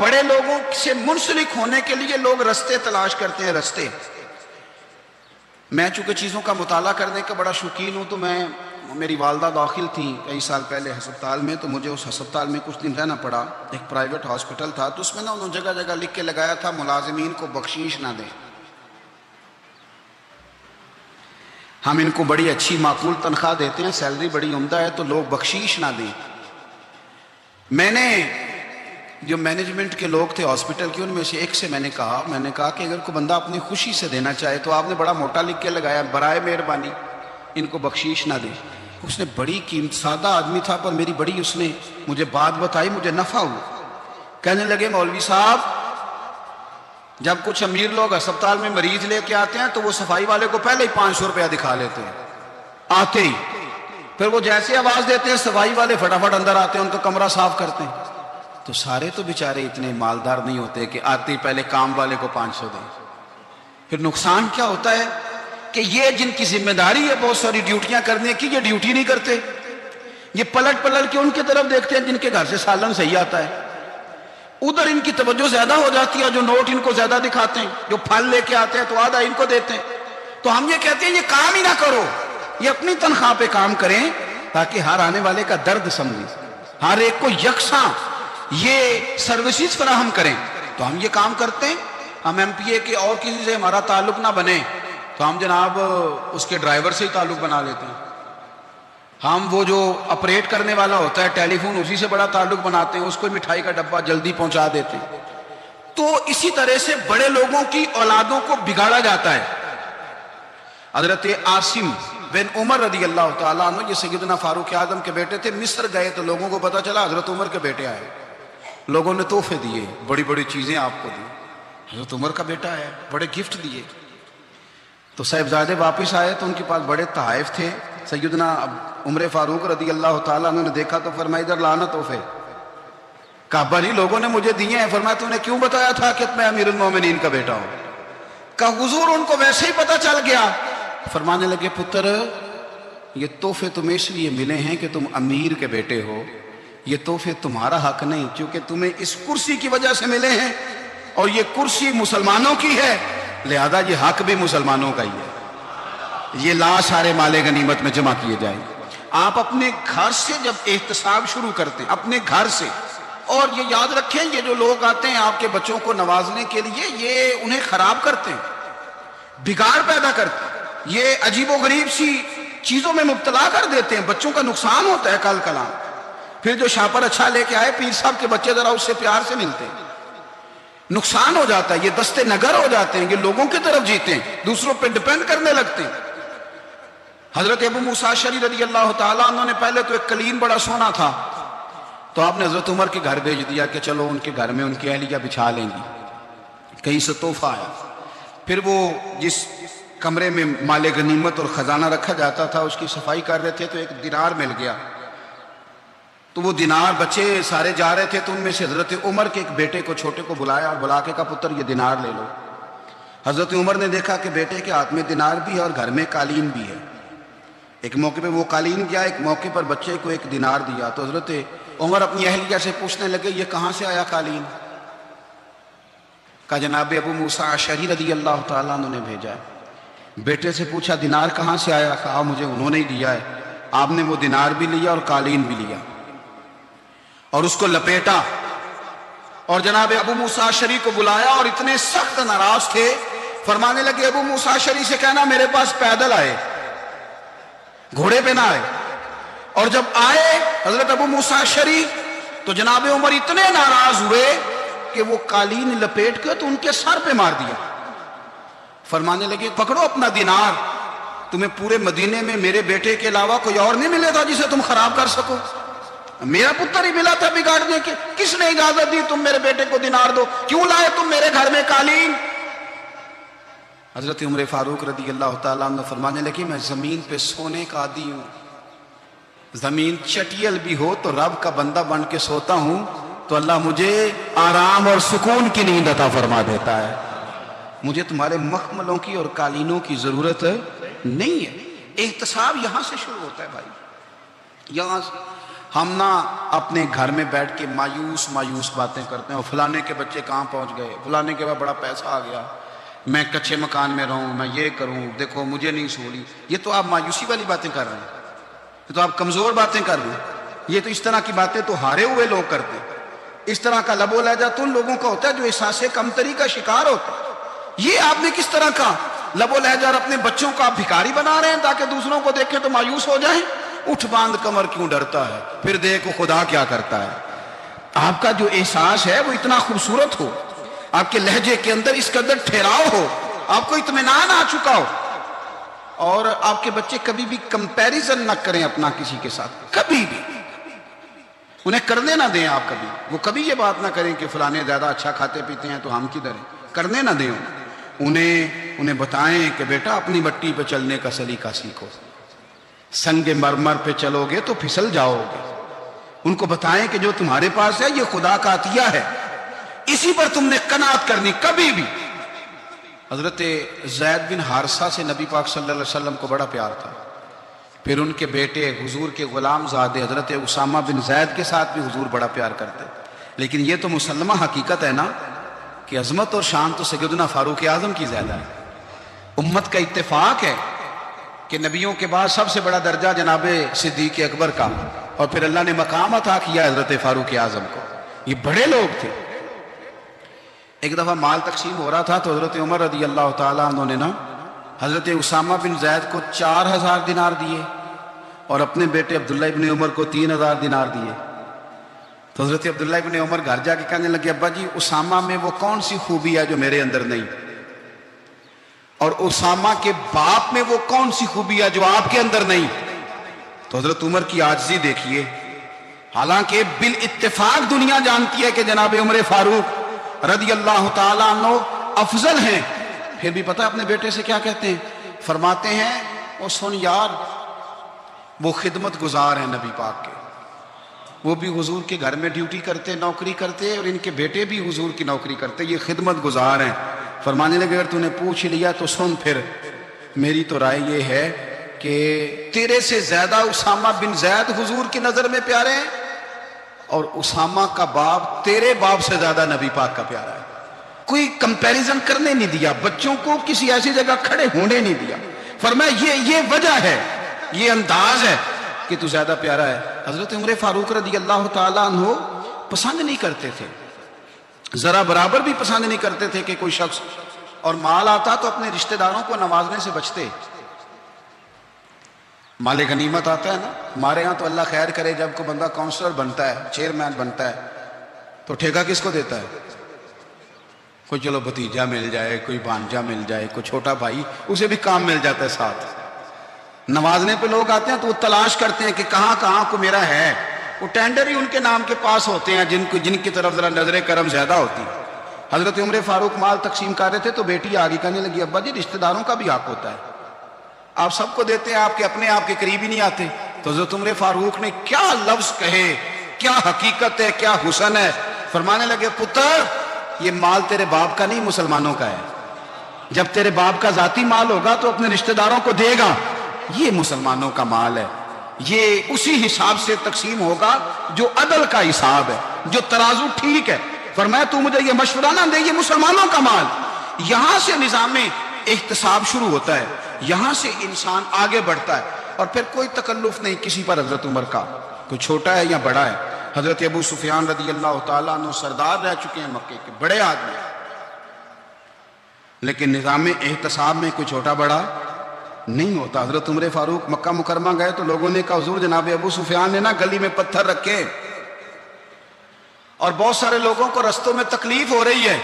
بڑے لوگوں سے منسلک ہونے کے لیے لوگ رستے تلاش کرتے ہیں، رستے۔ میں چونکہ چیزوں کا مطالعہ کرنے کا بڑا شوقین ہوں، تو میری والدہ داخل تھیں کئی سال پہلے ہسپتال میں، تو مجھے اس ہسپتال میں کچھ دن رہنا پڑا، ایک پرائیویٹ ہاسپٹل تھا، تو اس میں انہوں نے جگہ جگہ لکھ کے لگایا تھا ملازمین کو بخشش نہ دیں، ہم ان کو بڑی اچھی معقول تنخواہ دیتے ہیں، سیلری بڑی عمدہ ہے، تو لوگ بخشش نہ دیں۔ میں نے جو مینجمنٹ کے لوگ تھے ہاسپٹل کے، ان میں سے ایک سے میں نے کہا کہ اگر کوئی بندہ اپنی خوشی سے دینا چاہے تو آپ نے بڑا موٹا لکھ کے لگایا برائے مہربانی ان کو بخشیش نہ دے۔ اس نے بڑی قیمت، سادہ آدمی تھا پر میری بڑی اس نے مجھے بات بتائی، مجھے نفع ہوا۔ کہنے لگے مولوی صاحب جب کچھ امیر لوگ اسپتال میں مریض لے کے آتے ہیں تو وہ صفائی والے کو پہلے ہی 500 روپیہ دکھا لیتے ہیں آتے ہی، پھر وہ جیسے آواز دیتے ہیں صفائی والے فٹافٹ اندر آتے ہیں، ان کا کمرہ صاف کرتے ہیں۔ تو سارے تو بیچارے اتنے مالدار نہیں ہوتے کہ آتے ہی پہلے کام والے کو 500 دیں۔ پھر نقصان کیا ہوتا ہے کہ یہ جن کی ذمہ داری ہے بہت ساری ڈیوٹیاں کرنے کی، یہ ڈیوٹی نہیں کرتے، یہ پلٹ کے ان کی طرف دیکھتے ہیں جن کے گھر سے سالن صحیح آتا ہے، ادھر ان کی توجہ زیادہ ہو جاتی ہے، جو نوٹ ان کو زیادہ دکھاتے ہیں، جو پھل لے کے آتے ہیں تو آدھا ان کو دیتے ہیں۔ تو ہم یہ کہتے ہیں یہ کام ہی نہ کرو، یہ اپنی تنخواہ پہ کام کریں تاکہ ہر آنے والے کا درد سمجھیں، ہر ایک کو یکساں یہ سروسز فراہم کریں۔ تو ہم یہ کام کرتے ہیں، ہم ایم پی اے کے اور کسی سے ہمارا تعلق نہ بنے تو ہم جناب اس کے ڈرائیور سے ہی تعلق بنا لیتے ہیں، ہم وہ جو آپریٹ کرنے والا ہوتا ہے ٹیلی فون اسی سے بڑا تعلق بناتے ہیں، اس کو مٹھائی کا ڈبہ جلدی پہنچا دیتے ہیں۔ تو اسی طرح سے بڑے لوگوں کی اولادوں کو بگاڑا جاتا ہے۔ حضرت عاصم بن عمر رضی اللہ تعالیٰ عنہ، یہ سیدنا فاروق اعظم کے بیٹے تھے، مصر گئے تو لوگوں کو پتا چلا حضرت عمر کے بیٹے آئے، لوگوں نے تحفے دیے، بڑی بڑی چیزیں آپ کو دی، حضرت عمر کا بیٹا ہے، بڑے گفٹ دیے۔ تو صاحبزادے واپس آئے تو ان کے پاس بڑے تحائف تھے، سیدنا عمر فاروق رضی اللہ تعالیٰ عنہ نے دیکھا تو فرمایا ادھر لانا تحفے۔ کہا بھائی لوگوں نے مجھے دیے ہیں۔ فرمایا تو نے کیوں بتایا تھا کہ میں امیر المومنین کا بیٹا ہوں؟ کہا حضور ان کو ویسے ہی پتا چل گیا۔ فرمانے لگے پتر یہ تحفے تمہیں اس لیے ملے ہیں کہ تم امیر کے بیٹے ہو، یہ تحفے تمہارا حق نہیں، کیونکہ تمہیں اس کرسی کی وجہ سے ملے ہیں اور یہ کرسی مسلمانوں کی ہے، لہذا یہ حق بھی مسلمانوں کا ہی ہے، یہ لا سارے مال غنیمت میں جمع کیے جائیں گے۔ آپ اپنے گھر سے جب احتساب شروع کرتے ہیں، اپنے گھر سے، اور یہ یاد رکھیں یہ جو لوگ آتے ہیں آپ کے بچوں کو نوازنے کے لیے یہ انہیں خراب کرتے ہیں، بگاڑ پیدا کرتے ہیں، یہ عجیب و غریب سی چیزوں میں مبتلا کر دیتے ہیں، بچوں کا نقصان ہوتا ہے کل کلام۔ پھر جو شاپر اچھا لے کے آئے پیر صاحب کے بچے ذرا اس سے پیار سے ملتے ہیں، نقصان ہو جاتا ہے، یہ دستے نگر ہو جاتے ہیں، یہ لوگوں کی طرف جیتے ہیں، دوسروں پہ ڈیپینڈ کرنے لگتے ہیں۔ حضرت ابو موسیٰ اشعری رضی اللہ تعالیٰ عنہ نے پہلے تو ایک قلین بڑا سونا تھا تو آپ نے حضرت عمر کے گھر بھیج دیا کہ چلو ان کے گھر میں ان کی اہلیہ بچھا لیں گی، کہیں سے تحفہ آیا۔ پھر وہ جس کمرے میں مال غنیمت اور خزانہ رکھا جاتا تھا اس کی صفائی کر رہے تھے تو ایک دینار مل گیا، تو وہ دینار بچے سارے جا رہے تھے تو ان میں سے حضرت عمر کے ایک بیٹے کو چھوٹے کو بلایا اور بلا کے کہا پتر یہ دینار لے لو۔ حضرت عمر نے دیکھا کہ بیٹے کے ہاتھ میں دینار بھی ہے اور گھر میں قالین بھی ہے، ایک موقع پہ وہ قالین کیا، ایک موقع پر بچے کو ایک دینار دیا۔ تو حضرت عمر اپنی اہلیہ سے پوچھنے لگے یہ کہاں سے آیا قالین؟ کہا جناب ابو موسیٰ اشعری رضی اللہ تعالیٰ عنہ نے بھیجا ہے۔ بیٹے سے پوچھا دینار کہاں سے آیا؟ کہا مجھے انہوں نے ہی دیا ہے۔ آپ نے وہ دینار بھی لیا اور قالین بھی لیا اور اس کو لپیٹا اور جناب ابو موسیٰ اشعری کو بلایا اور اتنے سخت ناراض تھے، فرمانے لگے ابو موسیٰ اشعری سے کہنا میرے پاس پیدل آئے، گھوڑے پہ نہ آئے۔ اور جب آئے حضرت ابو موسیٰ اشعری تو جناب عمر اتنے ناراض ہوئے کہ وہ قالین لپیٹ کے تو ان کے سر پہ مار دیا۔ فرمانے لگے پکڑو اپنا دینار، تمہیں پورے مدینے میں میرے بیٹے کے علاوہ کوئی اور نہیں ملے گا جسے تم خراب کر سکو، میرا پتر ہی ملا تھا بگاڑنے کے، کس نے اجازت دی تم میرے بیٹے کو دینار دو؟ کیوں لائے تم میرے گھر میں قالین؟ حضرت عمر فاروق رضی اللہ تعالیٰ عنہ فرمانے لگے میں زمین پہ سونے کا عادی ہوں، زمین چٹیل بھی ہو تو رب کا بندہ بن کے سوتا ہوں تو اللہ مجھے آرام اور سکون کی نیند عطا فرما دیتا ہے، مجھے تمہارے مخملوں کی اور قالینوں کی ضرورت نہیں ہے۔ احتساب یہاں سے شروع ہوتا ہے بھائی، یہاں سے ہم نہ اپنے گھر میں بیٹھ کے مایوس باتیں کرتے ہیں، اور فلانے کے بچے کہاں پہنچ گئے، فلانے کے بعد بڑا پیسہ آ گیا، میں کچے مکان میں رہوں، میں یہ کروں، دیکھو مجھے نہیں سہولی۔ یہ تو آپ مایوسی والی باتیں کر رہے ہیں، یہ تو آپ کمزور باتیں کر رہے ہیں، یہ تو اس طرح کی باتیں تو ہارے ہوئے لوگ کرتے ہیں۔ اس طرح کا لب و لہجہ تو ان لوگوں کا ہوتا ہے جو احساس کمتری کا شکار ہوتا ہے۔ یہ آپ نے کس طرح کا لب و لہجہ اور اپنے بچوں کو آپ بھکاری بنا رہے ہیں تاکہ دوسروں کو دیکھیں تو مایوس ہو جائیں؟ اٹھ باندھ کمر کیوں ڈرتا ہے، پھر دیکھو خدا کیا کرتا ہے۔ آپ کا جو احساس ہے وہ اتنا خوبصورت ہو، آپ کے لہجے کے اندر اس قدر ٹھہراؤ ہو، آپ کو اطمینان آ چکا ہو، اور آپ کے بچے کبھی بھی کمپیریزن نہ کریں اپنا کسی کے ساتھ، کبھی بھی انہیں کرنے نہ دیں آپ، کبھی وہ کبھی یہ بات نہ کریں کہ فلانے زیادہ اچھا کھاتے پیتے ہیں تو ہم کدھر ہیں، کرنے نہ دیں انہیں بتائیں کہ بیٹا اپنی مٹی پہ چلنے کا سلیقہ سیکھو، سنگ مرمر پہ چلو گے تو پھسل جاؤ گے، ان کو بتائیں کہ جو تمہارے پاس ہے یہ خدا کا عطیہ ہے، اسی پر تم نے قناعت کرنی کبھی بھی۔ حضرت زید بن حارثہ سے نبی پاک صلی اللہ علیہ وسلم کو بڑا پیار تھا، پھر ان کے بیٹے حضور کے غلام زادے حضرت اسامہ بن زید کے ساتھ بھی حضور بڑا پیار کرتے، لیکن یہ تو مسلمہ حقیقت ہے نا کہ عظمت اور شان تو سیدنا فاروق اعظم کی زیادہ ہے۔ امت کا اتفاق ہے کہ نبیوں کے بعد سب سے بڑا درجہ جناب صدیق اکبر کا، اور پھر اللہ نے مقام عطا کیا حضرت فاروق اعظم کو، یہ بڑے لوگ تھے۔ ایک دفعہ مال تقسیم ہو رہا تھا تو حضرت عمر رضی اللہ تعالیٰ عنہ نے حضرت اسامہ بن زید کو 4000 دینار دیے اور اپنے بیٹے عبداللہ ابن عمر کو 3000 دینار دیے۔ تو حضرت عبداللہ ابن عمر گھر جا کے کہنے لگے ابا جی اسامہ میں وہ کون سی خوبی ہے جو میرے اندر نہیں، اور اسامہ کے باپ میں وہ کون سی خوبی ہے جو آپ کے اندر نہیں۔ تو حضرت عمر کی عاجزی دیکھیے، حالانکہ بالاتفاق دنیا جانتی ہے کہ جناب عمر فاروق رضی اللہ تعالیٰ عنہ افضل ہیں، پھر بھی پتہ اپنے بیٹے سے کیا کہتے ہیں؟ فرماتے ہیں او سن یار، وہ خدمت گزار ہیں نبی پاک کے، وہ بھی حضور کے گھر میں ڈیوٹی کرتے، نوکری کرتے، اور ان کے بیٹے بھی حضور کی نوکری کرتے، یہ خدمت گزار ہیں۔ فرمانے لگے اگر تو نے پوچھ لیا تو سن، پھر میری تو رائے یہ ہے کہ تیرے سے زیادہ اسامہ بن زید حضور کی نظر میں پیارے ہیں، اور اسامہ کا باپ تیرے باپ سے زیادہ نبی پاک کا پیارا ہے۔ کوئی کمپیریزن کرنے نہیں دیا، بچوں کو کسی ایسی جگہ کھڑے ہونے نہیں دیا، فرمایا یہ وجہ ہے، یہ انداز ہے کہ تو زیادہ پیارا ہے۔ حضرت عمر فاروق رضی اللہ تعالیٰ عنہ پسند نہیں کرتے تھے، ذرا برابر بھی پسند نہیں کرتے تھے کہ کوئی شخص اور مال آتا تو اپنے رشتہ داروں کو نوازنے سے بچتے۔ مال غنیمت آتا ہے نا، ہمارے ہاں تو اللہ خیر کرے جب کوئی بندہ کونسلر بنتا ہے، چیئرمین بنتا ہے، تو ٹھیکہ کس کو دیتا ہے؟ کوئی چلو بھتیجا مل جائے، کوئی بھانجا مل جائے، کوئی چھوٹا بھائی، اسے بھی کام مل جاتا ہے ساتھ۔ نوازنے پہ لوگ آتے ہیں تو وہ تلاش کرتے ہیں کہ کہاں کہاں کو میرا ہے، وہ ٹینڈر ہی ان کے نام کے پاس ہوتے ہیں جن کی طرف ذرا نظر کرم زیادہ ہوتی۔ حضرت عمر فاروق مال تقسیم کر رہے تھے تو بیٹی آگے کہنے لگی ابا جی رشتہ داروں کا بھی حق ہوتا ہے، آپ سب کو دیتے ہیں، آپ کے اپنے آپ کے قریب ہی نہیں آتے۔ تو حضرت عمر فاروق نے کیا لفظ کہے، کیا حقیقت ہے، کیا حسن ہے، فرمانے لگے پتر یہ مال تیرے باپ کا نہیں مسلمانوں کا ہے، جب تیرے باپ کا ذاتی مال ہوگا تو اپنے رشتہ داروں کو دے گا، یہ مسلمانوں کا مال ہے، یہ اسی حساب سے تقسیم ہوگا جو عدل کا حساب ہے، جو ترازو ٹھیک ہے۔ فرمایا تو مجھے یہ مشورہ نہ دے، یہ مسلمانوں کا مال۔ یہاں سے نظام احتساب شروع ہوتا ہے، یہاں سے انسان آگے بڑھتا ہے، اور پھر کوئی تکلف نہیں کسی پر حضرت عمر کا، کوئی چھوٹا ہے یا بڑا ہے۔ حضرت ابو سفیان رضی اللہ تعالیٰ عنہ سردار رہ چکے ہیں مکے کے، بڑے آدمی، لیکن نظام احتساب میں کوئی چھوٹا بڑا نہیں ہوتا۔ حضرت عمر فاروق مکہ مکرمہ گئے تو لوگوں نے کہا حضور جناب ابو سفیان نے نا گلی میں پتھر رکھے اور بہت سارے لوگوں کو رستوں میں تکلیف ہو رہی ہے،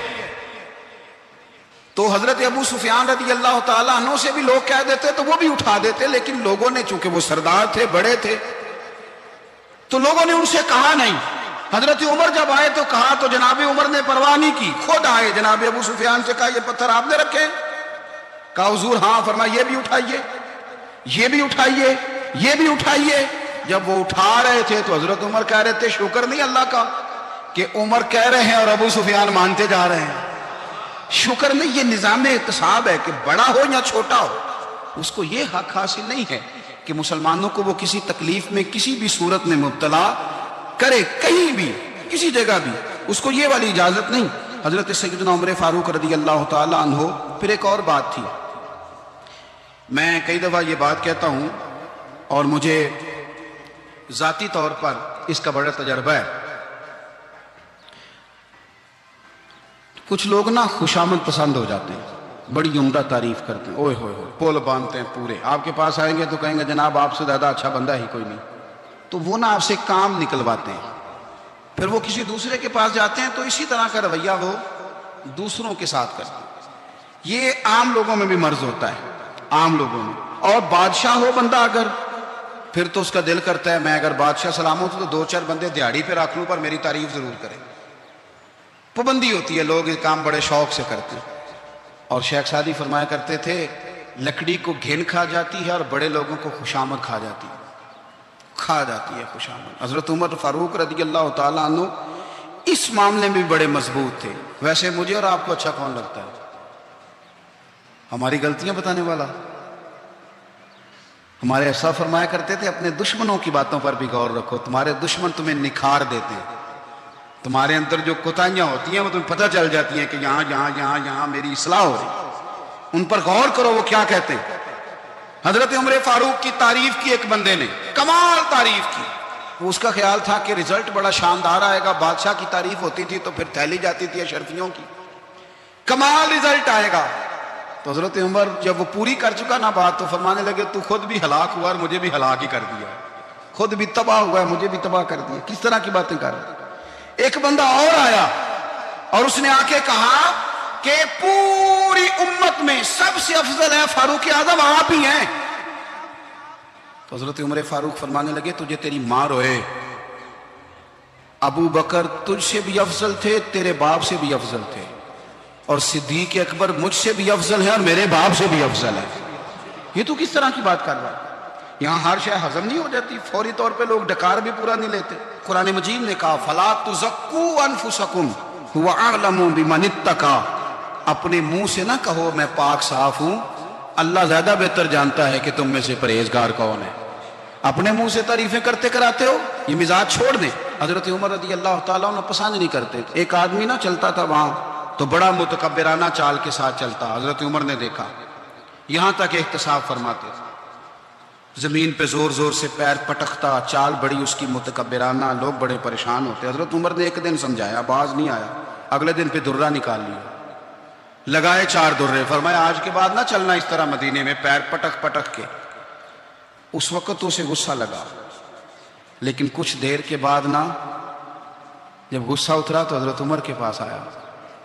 تو حضرت ابو سفیان رضی اللہ تعالیٰ عنہ سے بھی لوگ کہہ دیتے تو وہ بھی اٹھا دیتے، لیکن لوگوں نے چونکہ وہ سردار تھے، بڑے تھے، تو لوگوں نے ان سے کہا نہیں۔ حضرت عمر جب آئے تو کہا تو جناب عمر نے پرواہ نہیں کی، خود آئے جناب ابو سفیان سے کہا یہ پتھر آپ نے رکھے؟ کہا حضور ہاں۔ فرمایا یہ بھی اٹھائیے، یہ بھی اٹھائیے، یہ بھی اٹھائیے۔ جب وہ اٹھا رہے تھے تو حضرت عمر کہہ رہے تھے شکر نہیں اللہ کا کہ عمر کہہ رہے ہیں اور ابو سفیان مانتے جا رہے ہیں، شکر نہیں۔ یہ نظام احتساب ہے کہ بڑا ہو یا چھوٹا ہو، اس کو یہ حق حاصل نہیں ہے کہ مسلمانوں کو وہ کسی تکلیف میں کسی بھی صورت میں مبتلا کرے، کہیں بھی کسی جگہ بھی، اس کو یہ والی اجازت نہیں۔ حضرت سیدنا عمر فاروق رضی اللہ تعالیٰ عنہ۔ پھر ایک اور بات تھی، میں کئی دفعہ یہ بات کہتا ہوں اور مجھے ذاتی طور پر اس کا بڑا تجربہ ہے، کچھ لوگ نا خوشامد پسند ہو جاتے ہیں، بڑی عمدہ تعریف کرتے ہیں، اوئے ہوئے ہوئے پول باندھتے ہیں پورے، آپ کے پاس آئیں گے تو کہیں گے جناب آپ سے زیادہ اچھا بندہ ہی کوئی نہیں، تو وہ نا آپ سے کام نکلواتے ہیں، پھر وہ کسی دوسرے کے پاس جاتے ہیں تو اسی طرح کا رویہ وہ دوسروں کے ساتھ کرتے ہیں. یہ عام لوگوں میں بھی مرض ہوتا ہے, عام لوگوں میں. اور بادشاہ ہو بندہ اگر, پھر تو اس کا دل کرتا ہے میں اگر بادشاہ سلامت ہوں تو 2-4 بندے دیہڑی پہ رکھ لوں پر میری تعریف ضرور کریں. پابندی ہوتی ہے, لوگ یہ کام بڑے شوق سے کرتے ہیں. اور شیخ سعدی فرمایا کرتے تھے لکڑی کو گھن کھا جاتی ہے اور بڑے لوگوں کو خوشامد کھا جاتی ہے خوشامد. حضرت عمر فاروق رضی اللہ تعالیٰ عنہ اس معاملے میں بھی بڑے مضبوط تھے. ویسے مجھے اور آپ کو اچھا کون لگتا ہے؟ ہماری غلطیاں بتانے والا. ہمارے ایسا فرمایا کرتے تھے اپنے دشمنوں کی باتوں پر بھی غور رکھو, تمہارے دشمن تمہیں نکھار دیتے ہیں. تمہارے اندر جو کوتاہیاں ہوتی ہیں وہ تمہیں پتہ چل جاتی ہیں کہ یہاں میری اصلاح ہو رہی, ان پر غور کرو وہ کیا کہتے ہیں. حضرت عمر فاروق کی تعریف کی ایک بندے نے, کمال تعریف کی. اس کا خیال تھا کہ رزلٹ بڑا شاندار آئے گا. بادشاہ کی تعریف ہوتی تھی تو پھر تھیلی جاتی تھی اشرفیوں کی, کمال رزلٹ آئے گا. تو حضرت عمر جب وہ پوری کر چکا نا بات تو فرمانے لگے تو خود بھی ہلاک ہوا اور مجھے بھی ہلاک ہی کر دیا, خود بھی تباہ ہوا ہے مجھے بھی تباہ کر دیا. کس طرح کی باتیں کر رہے. ایک بندہ اور آیا اور اس نے آ کے کہا کہ پوری امت میں سب سے افضل ہے فاروق اعظم آپ ہی ہیں. تو حضرت عمر فاروق فرمانے لگے تجھے تیری ماں روئے, ابو بکر تجھ سے بھی افضل تھے, تیرے باپ سے بھی افضل تھے, اور صدیق اکبر مجھ سے بھی افضل ہے اور میرے باپ سے بھی افضل ہے. یہ تو کس طرح کی بات کر رہا ہے؟ یہاں ہر شے ہضم نہیں ہو جاتی, فوری طور پہ لوگ ڈکار بھی پورا نہیں لیتے. قرآن مجید نے کہا فَلَا تُزَكُّوا أَنفُسَكُمْ هُوَ أَعْلَمُ بِمَنِ اتَّقَىٰ. اپنے منہ سے نہ کہو میں پاک صاف ہوں, اللہ زیادہ بہتر جانتا ہے کہ تم میں سے پرہیزگار کون ہے. اپنے منہ سے تعریفیں کرتے کراتے ہو, یہ مزاج چھوڑ دیں. حضرت عمر رضی اللہ تعالیٰ عنہ پسند نہیں کرتے تھے. ایک آدمی نہ چلتا تھا وہاں تو بڑا متکبرانہ چال کے ساتھ چلتا. حضرت عمر نے دیکھا, یہاں تک احتساب فرماتے تھے, زمین پہ زور زور سے پیر پٹکتا, چال بڑی اس کی متکبرانہ, لوگ بڑے پریشان ہوتے. حضرت عمر نے ایک دن سمجھایا, باز نہیں آیا. اگلے دن پہ درہ نکال لیا, لگائے 4 درے, فرمایا آج کے بعد نہ چلنا اس طرح مدینے میں پیر پٹک پٹک کے. اس وقت اسے غصہ لگا, لیکن کچھ دیر کے بعد نا جب غصہ اترا تو حضرت عمر کے پاس آیا,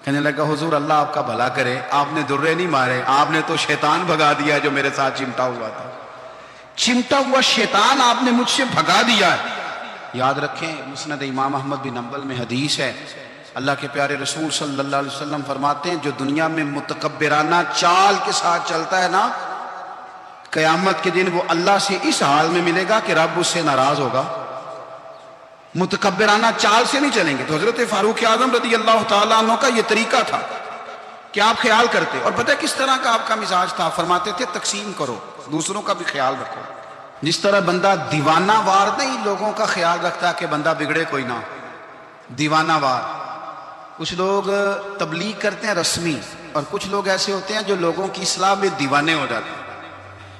کہنے لگا حضور اللہ آپ کا بھلا کرے, آپ نے درے نہیں مارے, آپ نے تو شیطان بھگا دیا جو میرے ساتھ چمٹا ہوا تھا. چمٹا ہوا شیطان آپ نے مجھ سے بھگا دیا ہے. یاد رکھیں مسند امام احمد بن حنبل میں حدیث ہے, اللہ کے پیارے رسول صلی اللہ علیہ وسلم فرماتے ہیں جو دنیا میں متکبرانہ چال کے ساتھ چلتا ہے نا, قیامت کے دن وہ اللہ سے اس حال میں ملے گا کہ رب اس سے ناراض ہوگا. متکبرانہ چال سے نہیں چلیں گے. تو حضرت فاروق اعظم رضی اللہ تعالیٰ عنہ کا یہ طریقہ تھا کہ آپ خیال کرتے, اور پتہ کس طرح کا آپ کا مزاج تھا, فرماتے تھے تقسیم کرو, دوسروں کا بھی خیال رکھو. جس طرح بندہ دیوانہ وار نہیں لوگوں کا خیال رکھتا کہ بندہ بگڑے کوئی نہ, دیوانہ وار. کچھ لوگ تبلیغ کرتے ہیں رسمی, اور کچھ لوگ ایسے ہوتے ہیں جو لوگوں کی اصلاح میں دیوانے ہو جاتے ہیں.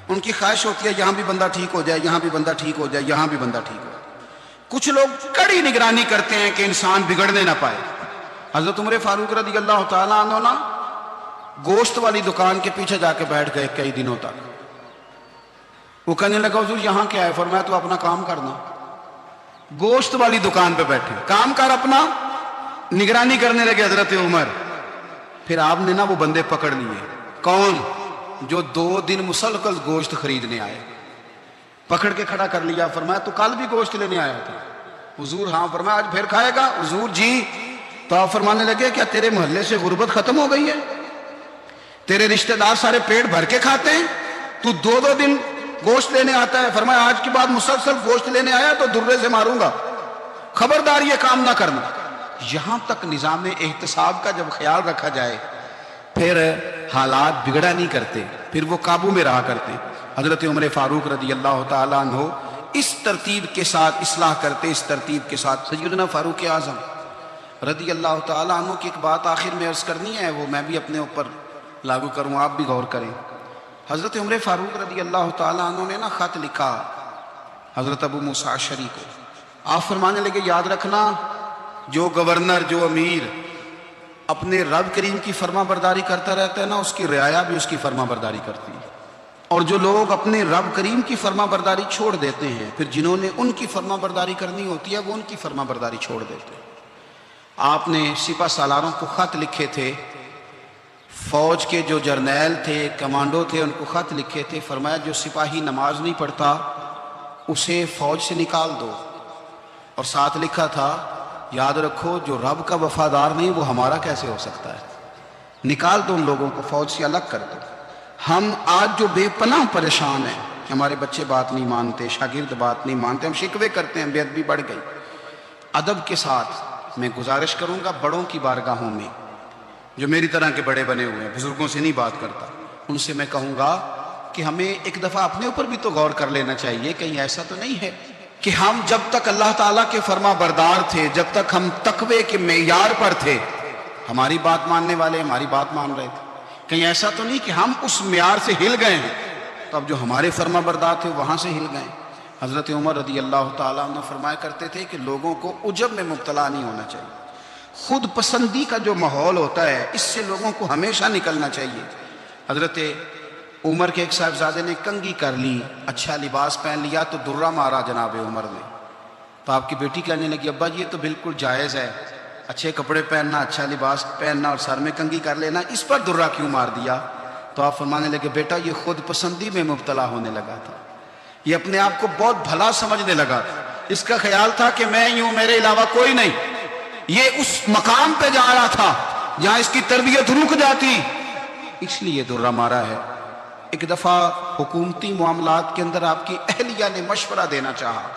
ان کی خواہش ہوتی ہے یہاں بھی بندہ ٹھیک ہو جائے, یہاں بھی بندہ ٹھیک ہو جائے, یہاں بھی بندہ ٹھیک ہو جائے. کچھ لوگ کڑی نگرانی کرتے ہیں کہ انسان بگڑنے نہ پائے. حضرت عمر فاروق رضی اللہ تعالیٰ عنہ نا گوشت والی دکان کے پیچھے جا کے بیٹھ گئے کئی دنوں تک. وہ کہنے لگا حضور یہاں کیا ہے؟ فرمایا تو اپنا کام کرنا. گوشت والی دکان پہ بیٹھے, کام کر اپنا, نگرانی کرنے لگے حضرت عمر. پھر آپ نے نا وہ بندے پکڑ لیے. کون؟ جو 2 دن مسلسل گوشت خریدنے آئے, پکڑ کے کھڑا کر لیا. فرمایا تو کل بھی گوشت لینے آیا تھا؟ حضور ہاں. فرمایا آج پھر کھائے گا؟ حضور جی. تو آپ فرمانے لگے کیا تیرے محلے سے غربت ختم ہو گئی ہے؟ تیرے رشتہ دار سارے پیٹ بھر کے کھاتے ہیں, تو 2 دن گوشت لینے آتا ہے؟ فرمایا آج کے بعد مسلسل گوشت لینے آیا تو درے سے ماروں گا, خبردار یہ کام نہ کرنا. یہاں تک نظام احتساب کا جب خیال رکھا جائے پھر حالات بگڑا نہیں کرتے, پھر وہ قابو میں رہا کرتے. حضرت عمر فاروق رضی اللہ تعالیٰ عنہ اس ترتیب کے ساتھ اصلاح کرتے, اس ترتیب کے ساتھ. سیدنا فاروق اعظم رضی اللہ تعالیٰ عنہ کی ایک بات آخر میں عرض کرنی ہے, وہ میں بھی اپنے اوپر لاگو کروں, آپ بھی غور کریں. حضرت عمر فاروق رضی اللہ تعالیٰ عنہ نے نا خط لکھا حضرت ابو موسیٰ اشعری کو. آپ فرمانے لگے یاد رکھنا جو گورنر, جو امیر اپنے رب کریم کی فرما برداری کرتا رہتا ہے نا, اس کی رعایا بھی اس کی فرما برداری کرتی ہے. اور جو لوگ اپنے رب کریم کی فرما برداری چھوڑ دیتے ہیں, پھر جنہوں نے ان کی فرما برداری کرنی ہوتی ہے وہ ان کی فرما برداری چھوڑ دیتے ہیں. آپ نے سپہ سالاروں کو خط لکھے تھے، فوج کے جو جرنیل تھے، کمانڈو تھے، ان کو خط لکھے تھے، فرمایا جو سپاہی نماز نہیں پڑھتا اسے فوج سے نکال دو، اور ساتھ لکھا تھا یاد رکھو جو رب کا وفادار نہیں وہ ہمارا کیسے ہو سکتا ہے، نکال دو ان لوگوں کو، فوج سے الگ کر دو۔ ہم آج جو بے پناہ پریشان ہیں، ہمارے بچے بات نہیں مانتے، شاگرد بات نہیں مانتے، ہم شکوے کرتے ہیں، بے ادبی بڑھ گئی۔ ادب کے ساتھ میں گزارش کروں گا بڑوں کی بارگاہوں میں، جو میری طرح کے بڑے بنے ہوئے ہیں، بزرگوں سے نہیں بات کرتا، ان سے میں کہوں گا کہ ہمیں ایک دفعہ اپنے اوپر بھی تو غور کر لینا چاہیے، کہیں ایسا تو نہیں ہے کہ ہم جب تک اللہ تعالیٰ کے فرما بردار تھے، جب تک ہم تقوی کے معیار پر تھے، ہماری بات ماننے والے ہماری بات مان رہے تھے، کہیں ایسا تو نہیں کہ ہم اس معیار سے ہل گئے ہیں تو اب جو ہمارے فرما بردار تھے وہاں سے ہل گئے۔ حضرت عمر رضی اللہ تعالیٰ عنہ فرمایا کرتے تھے کہ لوگوں کو عجب میں مبتلا نہیں ہونا چاہیے، خود پسندی کا جو ماحول ہوتا ہے اس سے لوگوں کو ہمیشہ نکلنا چاہیے۔ حضرت عمر کے ایک صاحبزادے نے کنگھی کر لی، اچھا لباس پہن لیا تو درہ مارا جناب عمر نے، تو آپ کی بیٹی کہنے لگی ابا جی یہ تو بالکل جائز ہے، اچھے کپڑے پہننا، اچھا لباس پہننا اور سر میں کنگھی کر لینا، اس پر درہ کیوں مار دیا؟ تو آپ فرمانے لگے بیٹا یہ خود پسندی میں مبتلا ہونے لگا تھا، یہ اپنے آپ کو بہت بھلا سمجھنے لگا تھا، اس کا خیال تھا کہ میں ہی ہوں، میرے علاوہ کوئی نہیں، یہ اس مقام پہ جا رہا تھا جہاں اس کی تربیت رک جاتی، اس لیے درہ مارا ہے۔ ایک دفعہ حکومتی معاملات کے اندر آپ کی اہلیہ نے مشورہ دینا چاہا،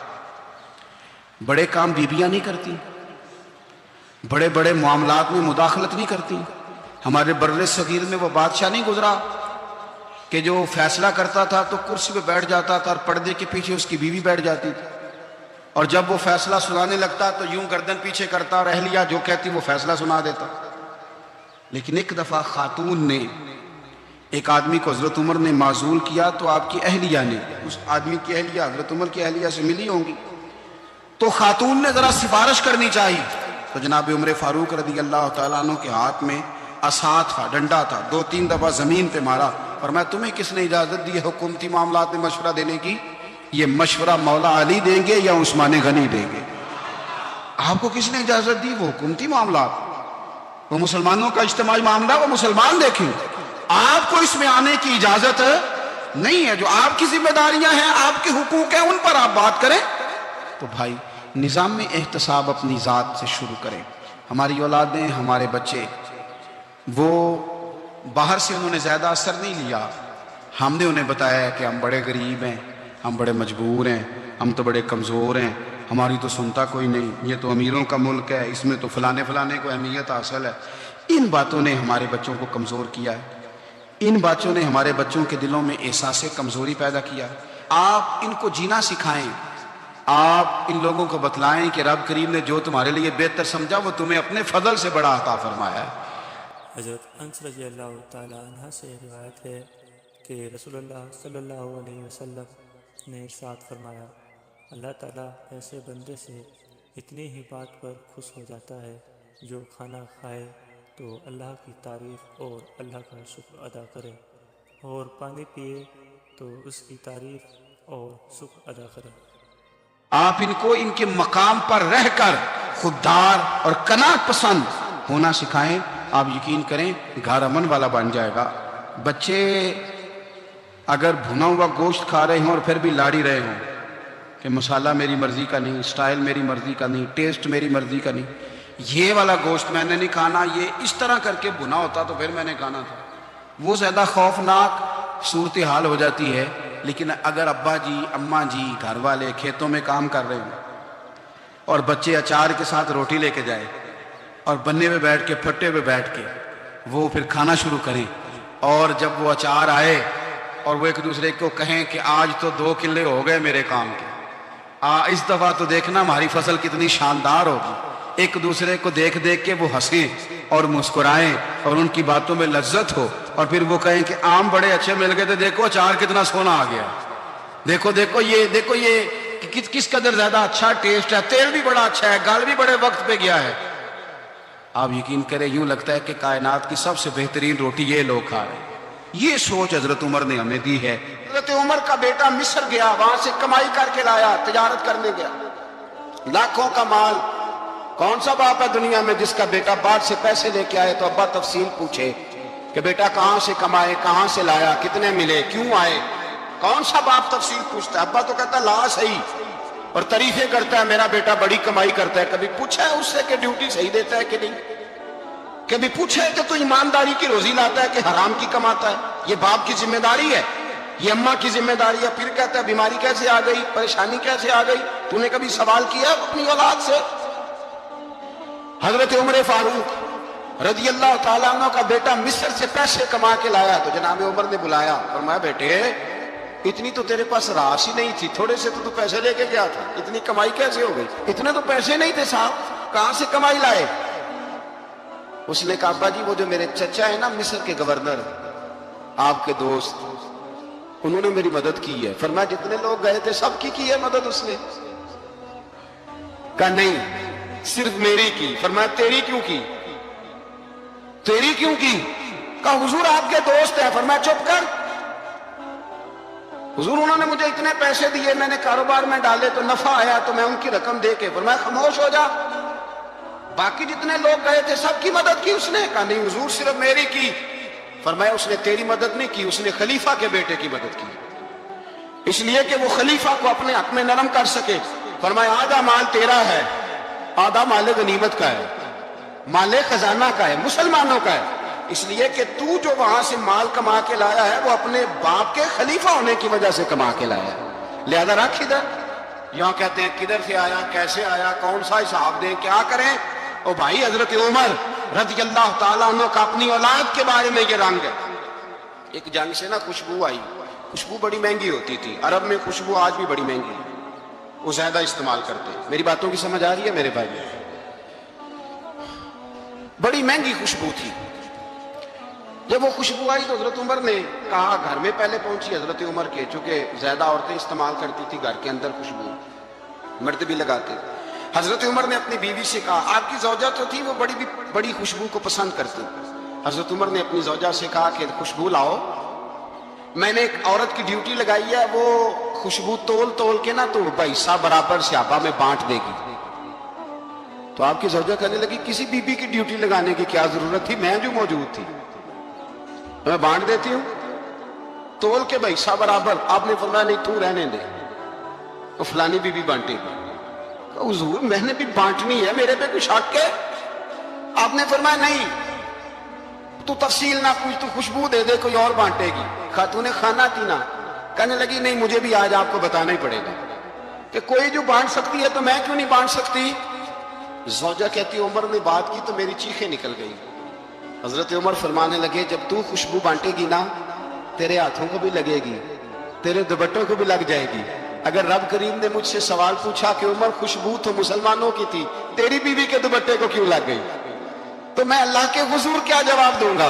بڑے کام بیویاں نہیں کرتی، بڑے بڑے معاملات میں مداخلت نہیں کرتی۔ ہمارے بر صغیر میں وہ بادشاہ نہیں گزرا کہ جو فیصلہ کرتا تھا تو کرسی پہ بیٹھ جاتا تھا اور پردے کے پیچھے اس کی بیوی بیٹھ جاتی تھی، اور جب وہ فیصلہ سنانے لگتا تو یوں گردن پیچھے کرتا اور اہلیہ جو کہتی وہ فیصلہ سنا دیتا۔ لیکن ایک دفعہ خاتون نے ایک آدمی کو حضرت عمر نے معزول کیا تو آپ کی اہلیہ نے، اس آدمی کی اہلیہ حضرت عمر کی اہلیہ سے ملی ہوں گی، تو خاتون نے ذرا سفارش کرنی چاہیے، تو جناب عمر فاروق رضی اللہ تعالیٰ عنہ کے ہاتھ میں عصا تھا، ڈنڈا تھا، 2-3 دفعہ زمین پہ مارا، فرمایا تمہیں کس نے اجازت دی ہے حکومتی معاملات میں مشورہ دینے کی؟ یہ مشورہ مولا علی دیں گے یا عثمان غنی دیں گے؟ آپ کو کس نے اجازت دی؟ وہ حکومتی معاملات، وہ مسلمانوں کا اجتماعی معاملہ، وہ مسلمان دیکھیں، آپ کو اس میں آنے کی اجازت نہیں ہے، جو آپ کی ذمہ داریاں ہیں، آپ کے حقوق ہیں، ان پر آپ بات کریں۔ تو بھائی نظام میں احتساب اپنی ذات سے شروع کریں۔ ہماری اولادیں، ہمارے بچے، وہ باہر سے انہوں نے زیادہ اثر نہیں لیا، ہم نے انہیں بتایا کہ ہم بڑے غریب ہیں، ہم بڑے مجبور ہیں، ہم تو بڑے کمزور ہیں، ہماری تو سنتا کوئی نہیں، یہ تو امیروں کا ملک ہے، اس میں تو فلانے کو اہمیت حاصل ہے۔ ان باتوں نے ہمارے بچوں کو کمزور کیا ہے، ان باتوں نے ہمارے بچوں کے دلوں میں احساس کمزوری پیدا کیا۔ آپ ان کو جینا سکھائیں، آپ ان لوگوں کو بتلائیں کہ رب کریم نے جو تمہارے لیے بہتر سمجھا وہ تمہیں اپنے فضل سے بڑا عطا فرمایا ہے۔ حضرت انس رضی اللہ تعالیٰ عنہ سے روایت ہے کہ رسول اللہ صلی اللہ علیہ وسلم نے ارشاد فرمایا، اللہ تعالیٰ ایسے بندے سے اتنی ہی بات پر خوش ہو جاتا ہے جو کھانا کھائے تو اللہ کی تعریف اور اللہ کا شکر ادا کرے، اور پانی پیے تو اس کی تعریف اور شکر ادا کرے۔ آپ ان کو ان کے مقام پر رہ کر خوددار اور قناعت پسند ہونا سکھائیں، آپ یقین کریں گھر امن والا بن جائے گا۔ بچے اگر بھنا ہوا گوشت کھا رہے ہوں اور پھر بھی لاڑی رہے ہوں کہ مسالہ میری مرضی کا نہیں، سٹائل میری مرضی کا نہیں، ٹیسٹ میری مرضی کا نہیں، یہ والا گوشت میں نے نہیں کھانا، یہ اس طرح کر کے بھنا ہوتا تو پھر میں نے کھانا تھا، وہ زیادہ خوفناک صورتحال ہو جاتی ہے۔ لیکن اگر ابا جی، اماں جی، گھر والے کھیتوں میں کام کر رہے ہوں اور بچے اچار کے ساتھ روٹی لے کے جائے اور بننے پہ بیٹھ کے، پھٹے پہ بیٹھ کے وہ پھر کھانا شروع کریں، اور جب وہ اچار آئے اور وہ ایک دوسرے کو کہیں کہ آج تو 2 کلے ہو گئے میرے کام کے، اس دفعہ تو دیکھنا ہماری فصل کتنی شاندار ہوگی، ایک دوسرے کو دیکھ دیکھ کے وہ ہنسیں اور مسکرائیں اور ان کی باتوں میں لذت ہو، اور پھر وہ کہیں کہ آم بڑے اچھے مل گئے تھے، دیکھو اچار کتنا سونا آ گیا، دیکھو یہ کس قدر زیادہ اچھا ٹیسٹ ہے، تیل بھی بڑا اچھا ہے، گل بھی بڑے وقت پہ گیا ہے۔ آپ یقین کریں یوں لگتا ہے کہ کائنات کی سب سے بہترین روٹی یہ لوگ کھا رہے ہیں۔ یہ سوچ حضرت عمر نے ہمیں دی ہے۔ حضرت عمر کا بیٹا مصر گیا، وہاں سے کمائی کر کے لایا، تجارت کرنے گیا، لاکھوں کا مال کون سا باپ ہے دنیا میں جس کا بیٹا باپ سے پیسے لے کے آئے تو ابا تفصیل پوچھے کہ بیٹا کہاں سے کمائے، کہاں سے لایا، کتنے ملے، کیوں آئے؟ کون سا باپ تفصیل پوچھتا ہے؟ ابا تو کہتا ہے لا صحیح، اور تعریفیں کرتا ہے میرا بیٹا بڑی کمائی کرتا ہے۔ کبھی پوچھا ہے اس سے کہ ڈیوٹی صحیح دیتا ہے کہ نہیں؟ کبھی پوچھا ہے کہ تو ایمانداری کی روزی لاتا ہے کہ حرام کی کماتا ہے؟ یہ باپ کی ذمہ داری ہے، یہ اماں کی ذمہ داری ہے۔ پھر کہتا ہے بیماری کیسے آ گئی، پریشانی کیسے آ گئی؟ تو نے کبھی سوال کیا اپنی اولاد سے؟ حضرت عمر فاروق رضی اللہ تعالیٰ عنہ کا بیٹا مصر سے پیسے کما کے لایا تو جناب عمر نے بلایا، فرمایا بیٹے اتنی تو تیرے پاس راس ہی نہیں تھی، تھوڑے سے تو پیسے لے کے گیا تھا، اتنی کمائی کیسے ہو گئی؟ اتنے تو پیسے نہیں تھے صاحب، کہاں سے کمائی لائے؟ اس نے کہا ابا جی وہ جو میرے چچا ہے نا مصر کے گورنر، آپ کے دوست، انہوں نے میری مدد کی ہے۔ فرمایا جتنے لوگ گئے تھے سب کی ہے مدد اس نے؟ کہا نہیں صرف میری کی۔ فرمایا تیری کیوں کی؟ تیری کیوں کی؟ کہا حضور آپ کے دوست ہیں۔ فرمایا چپ کر، حضور انہوں نے مجھے اتنے پیسے دیے، میں نے کاروبار میں ڈالے تو نفع آیا تو میں ان کی رقم دے کے۔ فرمایا خاموش ہو جا، باقی جتنے لوگ گئے تھے سب کی مدد کی اس نے؟ کہا نہیں حضور صرف میری کی۔ فرمایا اس نے تیری مدد نہیں کی، اس نے خلیفہ کے بیٹے کی مدد کی، اس لیے کہ وہ خلیفہ کو اپنے حق میں نرم کر سکے۔ فرمایا آدھا مال تیرا ہے، آدھا مال غنیمت کا ہے، مال خزانہ کا ہے، مسلمانوں کا ہے، اس لیے کہ تو جو وہاں سے مال کما کے لایا ہے وہ اپنے باپ کے خلیفہ ہونے کی وجہ سے کما کے لایا ہے، لہذا رکھ ادھر۔ یہاں کہتے ہیں کدھر سے آیا، کیسے آیا، کون سا حساب دیں، کیا کریں؟ او بھائی حضرت عمر رضی اللہ تعالیٰ عنہ کا اپنی اولاد کے بارے میں یہ رنگ ہے۔ ایک جنگ سے نا خوشبو آئی، خوشبو بڑی مہنگی ہوتی تھی، عرب میں خوشبو آج بھی بڑی مہنگی ہے، وہ زیادہ استعمال کرتے ہیں۔ میری باتوں کی سمجھ آ رہی ہے میرے بھائی؟ بڑی مہنگی خوشبو تھی۔ جب وہ خوشبو آئی تو حضرت عمر نے کہا، گھر میں پہلے پہنچی حضرت عمر کے، چونکہ زیادہ عورتیں استعمال کرتی تھی گھر کے اندر خوشبو، مرد بھی لگاتے۔ حضرت عمر نے اپنی بیوی سے کہا، آپ کی زوجہ تو تھی وہ بڑی خوشبو کو پسند کرتی۔ حضرت عمر نے اپنی زوجہ سے کہا کہ خوشبو لاؤ، میں نے ایک عورت کی ڈیوٹی لگائی ہے، وہ خوشبو تول تول کے نا تو حصہ برابر صحابہ میں بانٹ دے گی۔ تو آپ کی زوجہ کہنے لگی کسی بی بی کی ڈیوٹی لگانے کی کیا ضرورت تھی، میں جو موجود تھی میں بانٹ دیتی ہوں تول کے حصہ برابر۔ آپ نے فرمایا نہیں تو رہنے دے، وہ فلانی بی بی بانٹے گی۔ حضور میں نے بھی بانٹنی ہے، میرے پہ کوئی شک ہے؟ آپ نے فرمایا نہیں، تو تفصیل نہ پوچھ، تو خوشبو دے دے، کوئی اور بانٹے گی۔ خاتون خانہ تھی نا، کہنے لگی نہیں مجھے بھی آج آپ کو بتانا ہی پڑے گا کہ کوئی جو بانٹ سکتی ہے تو میں کیوں نہیں بانٹ سکتی؟ زوجہ کہتی عمر نے بات کی تو میری چیخیں نکل گئی۔ حضرت عمر فرمانے لگے جب تو خوشبو بانٹے گی نا تیرے ہاتھوں کو بھی لگے گی، تیرے دوپٹوں کو بھی لگ جائے گی۔ اگر رب کریم نے مجھ سے سوال پوچھا کہ عمر خوشبو تو مسلمانوں کی تھی، تیری بیوی کے دوپٹے کو کیوں لگ گئی، تو میں اللہ کے حضور کیا جواب دوں گا؟